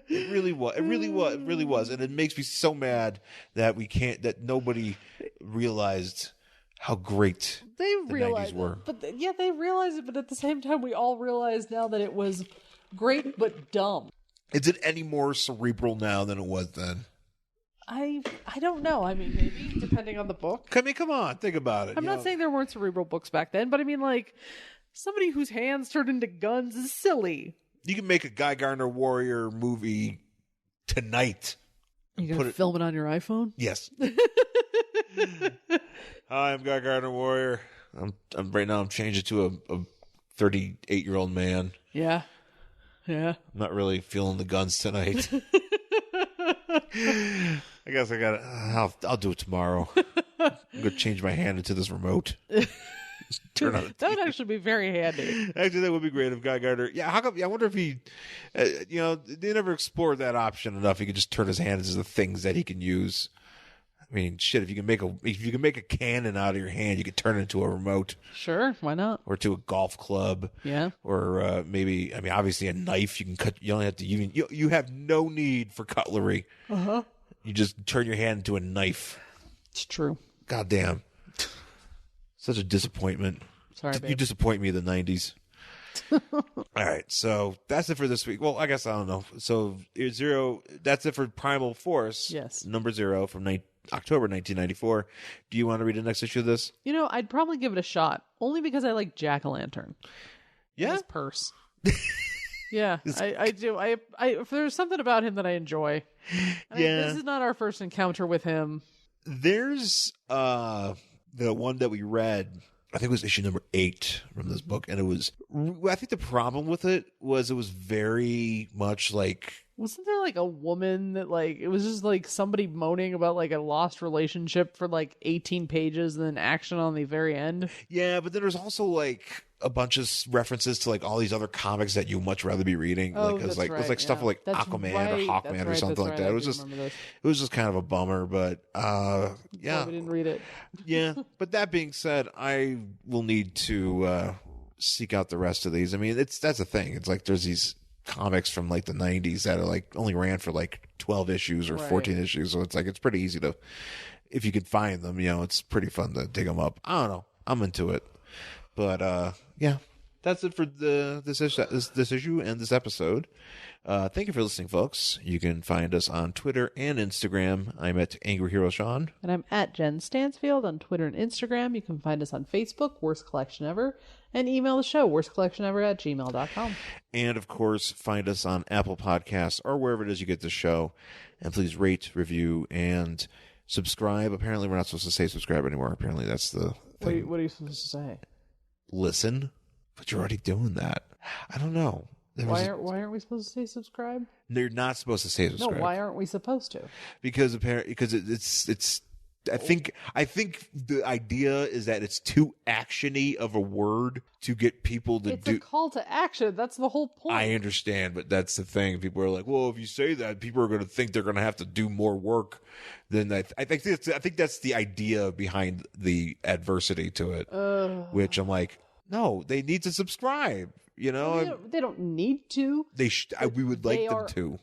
It really was. It really was. And it makes me so mad that nobody realized how great the 90s were. They realized it, but at the same time, we all realize now that it was great but dumb. Is it any more cerebral now than it was then? I don't know. I mean, maybe, depending on the book. I mean, come on, think about it. I'm not saying there weren't cerebral books back then, but I mean, like, somebody whose hands turned into guns is silly. You can make a Guy Gardner Warrior movie tonight. You gonna film it on your iPhone? Yes. Hi, I'm Guy Gardner Warrior. I'm right now. I'm changing to a 38-year-old man. Yeah. I'm not really feeling the guns tonight. I guess I'll do it tomorrow. I'm gonna change my hand into this remote. Turn on that would actually be very handy. Actually, that would be great if Guy Gardner. Yeah, how come? I wonder if he, they never explored that option enough. He could just turn his hand into the things that he can use. I mean, shit. If you can make a cannon out of your hand, you could turn it into a remote. Sure, why not? Or to a golf club. Yeah. Or maybe, I mean, obviously a knife. You can cut. You only have to. You have no need for cutlery. You just turn your hand into a knife. It's true. Goddamn. Such a disappointment. Sorry, babe. You disappoint me in the 90s. All right, so that's it for this week. Well, I guess I don't know. So that's it for Primal Force. Yes. Number 0 from October 1994. Do you want to read the next issue of this? I'd probably give it a shot, only because I like Jack-o'-lantern. Yeah? His purse. Yeah, I do. If there's something about him that I enjoy. This is not our first encounter with him. There's the one that we read, I think it was issue number 8 from this book, and I think the problem with it was very much like... Wasn't there like a woman that it was just like somebody moaning about like a lost relationship for like 18 pages and then action on the very end? Yeah, but then there's also like a bunch of references to like all these other comics that you much rather be reading. Oh, it was like stuff like that's Aquaman right. or Hawkman or something like that. It was just kind of a bummer, but yeah. Well, we didn't read it. Yeah, but that being said, I will need to seek out the rest of these. I mean, that's the thing. It's like there's these comics from like the 90s that are like only ran for like 12 issues or 14 issues, so it's like it's pretty easy to if you could find them, it's pretty fun to dig them up. I don't know. I'm into it. But yeah, that's it for this issue and this episode. Thank you for listening, folks. You can find us on Twitter and Instagram. I'm at Angry Hero Sean. And I'm at Jen Stansfield on Twitter and Instagram. You can find us on Facebook, Worst Collection Ever, and email the show, worstcollectionever@gmail.com. And, of course, find us on Apple Podcasts or wherever it is you get the show. And please rate, review, and subscribe. Apparently, we're not supposed to say subscribe anymore. Apparently, that's the thing. What are you supposed to say? Listen. But you're already doing that. I don't know. Why aren't we supposed to say subscribe? They're not supposed to say subscribe. No, why aren't we supposed to? Because it's. I think the idea is that it's too actiony of a word to get people to do. It's a call to action. That's the whole point. I understand, but that's the thing. People are like, well, if you say that, people are going to think they're going to have to do more work. Then I think that's the idea behind the adversity to it. Which I'm like, no, they need to subscribe. They don't need to. We would like them to.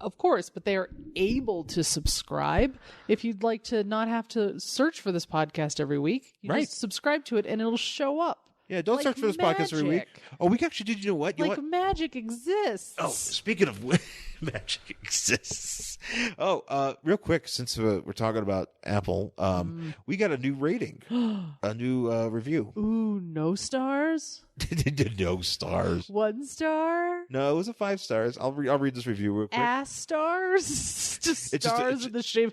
Of course, but they are able to subscribe. If you'd like to not have to search for this podcast every week, you just subscribe to it and it'll show up. Yeah, don't search for this podcast every week. Oh, we actually did. You know what? Magic exists. Oh, speaking of magic exists. Oh, real quick, since we're talking about Apple, we got a new rating, a new review. Ooh, no stars. No stars. 1 star. No, it was a 5 stars. I'll read this review real quick. Ass stars. Just stars in the shape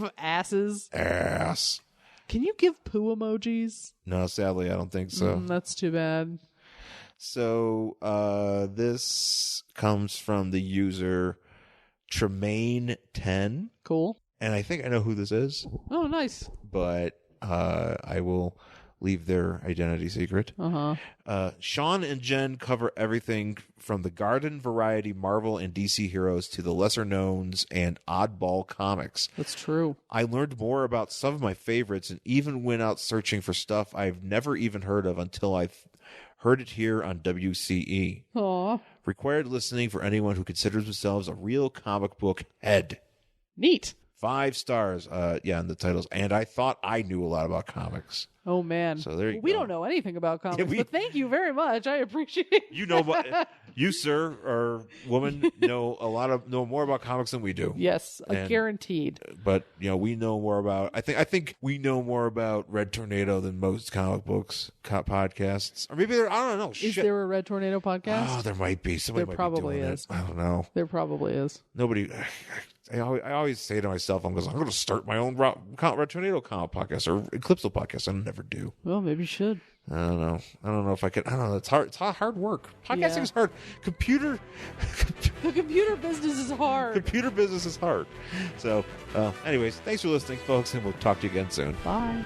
of asses. Ass. Can you give poo emojis? No, sadly, I don't think so. That's too bad. So this comes from the user Tremaine10. Cool. And I think I know who this is. Oh, nice. But I will leave their identity secret. Sean and Jen cover everything from the garden variety Marvel and DC heroes to the lesser knowns and oddball comics. That's true. I learned more about some of my favorites and even went out searching for stuff I've never even heard of until I heard it here on WCE. Aw. Required listening for anyone who considers themselves a real comic book head. Neat. 5 stars, in the titles. And I thought I knew a lot about comics. Oh, man. So there you go. We don't know anything about comics, but thank you very much. I appreciate it. You, sir, or woman, know more about comics than we do. Yes, guaranteed. But, we know more about, I think we know more about Red Tornado than most comic books podcasts. Or maybe I don't know. Is there a Red Tornado podcast? Oh, there might be. Somebody there might probably be doing is. It. I don't know. There probably is. Nobody... I always say to myself, I'm going to start my own Red Tornado comic podcast or Eclipse podcast. I never do. Well, maybe you should. I don't know. I don't know if I could. I don't know. It's hard. It's hard work. Podcasting is hard. The computer business is hard. Computer business is hard. So, anyways, thanks for listening, folks, and we'll talk to you again soon. Bye.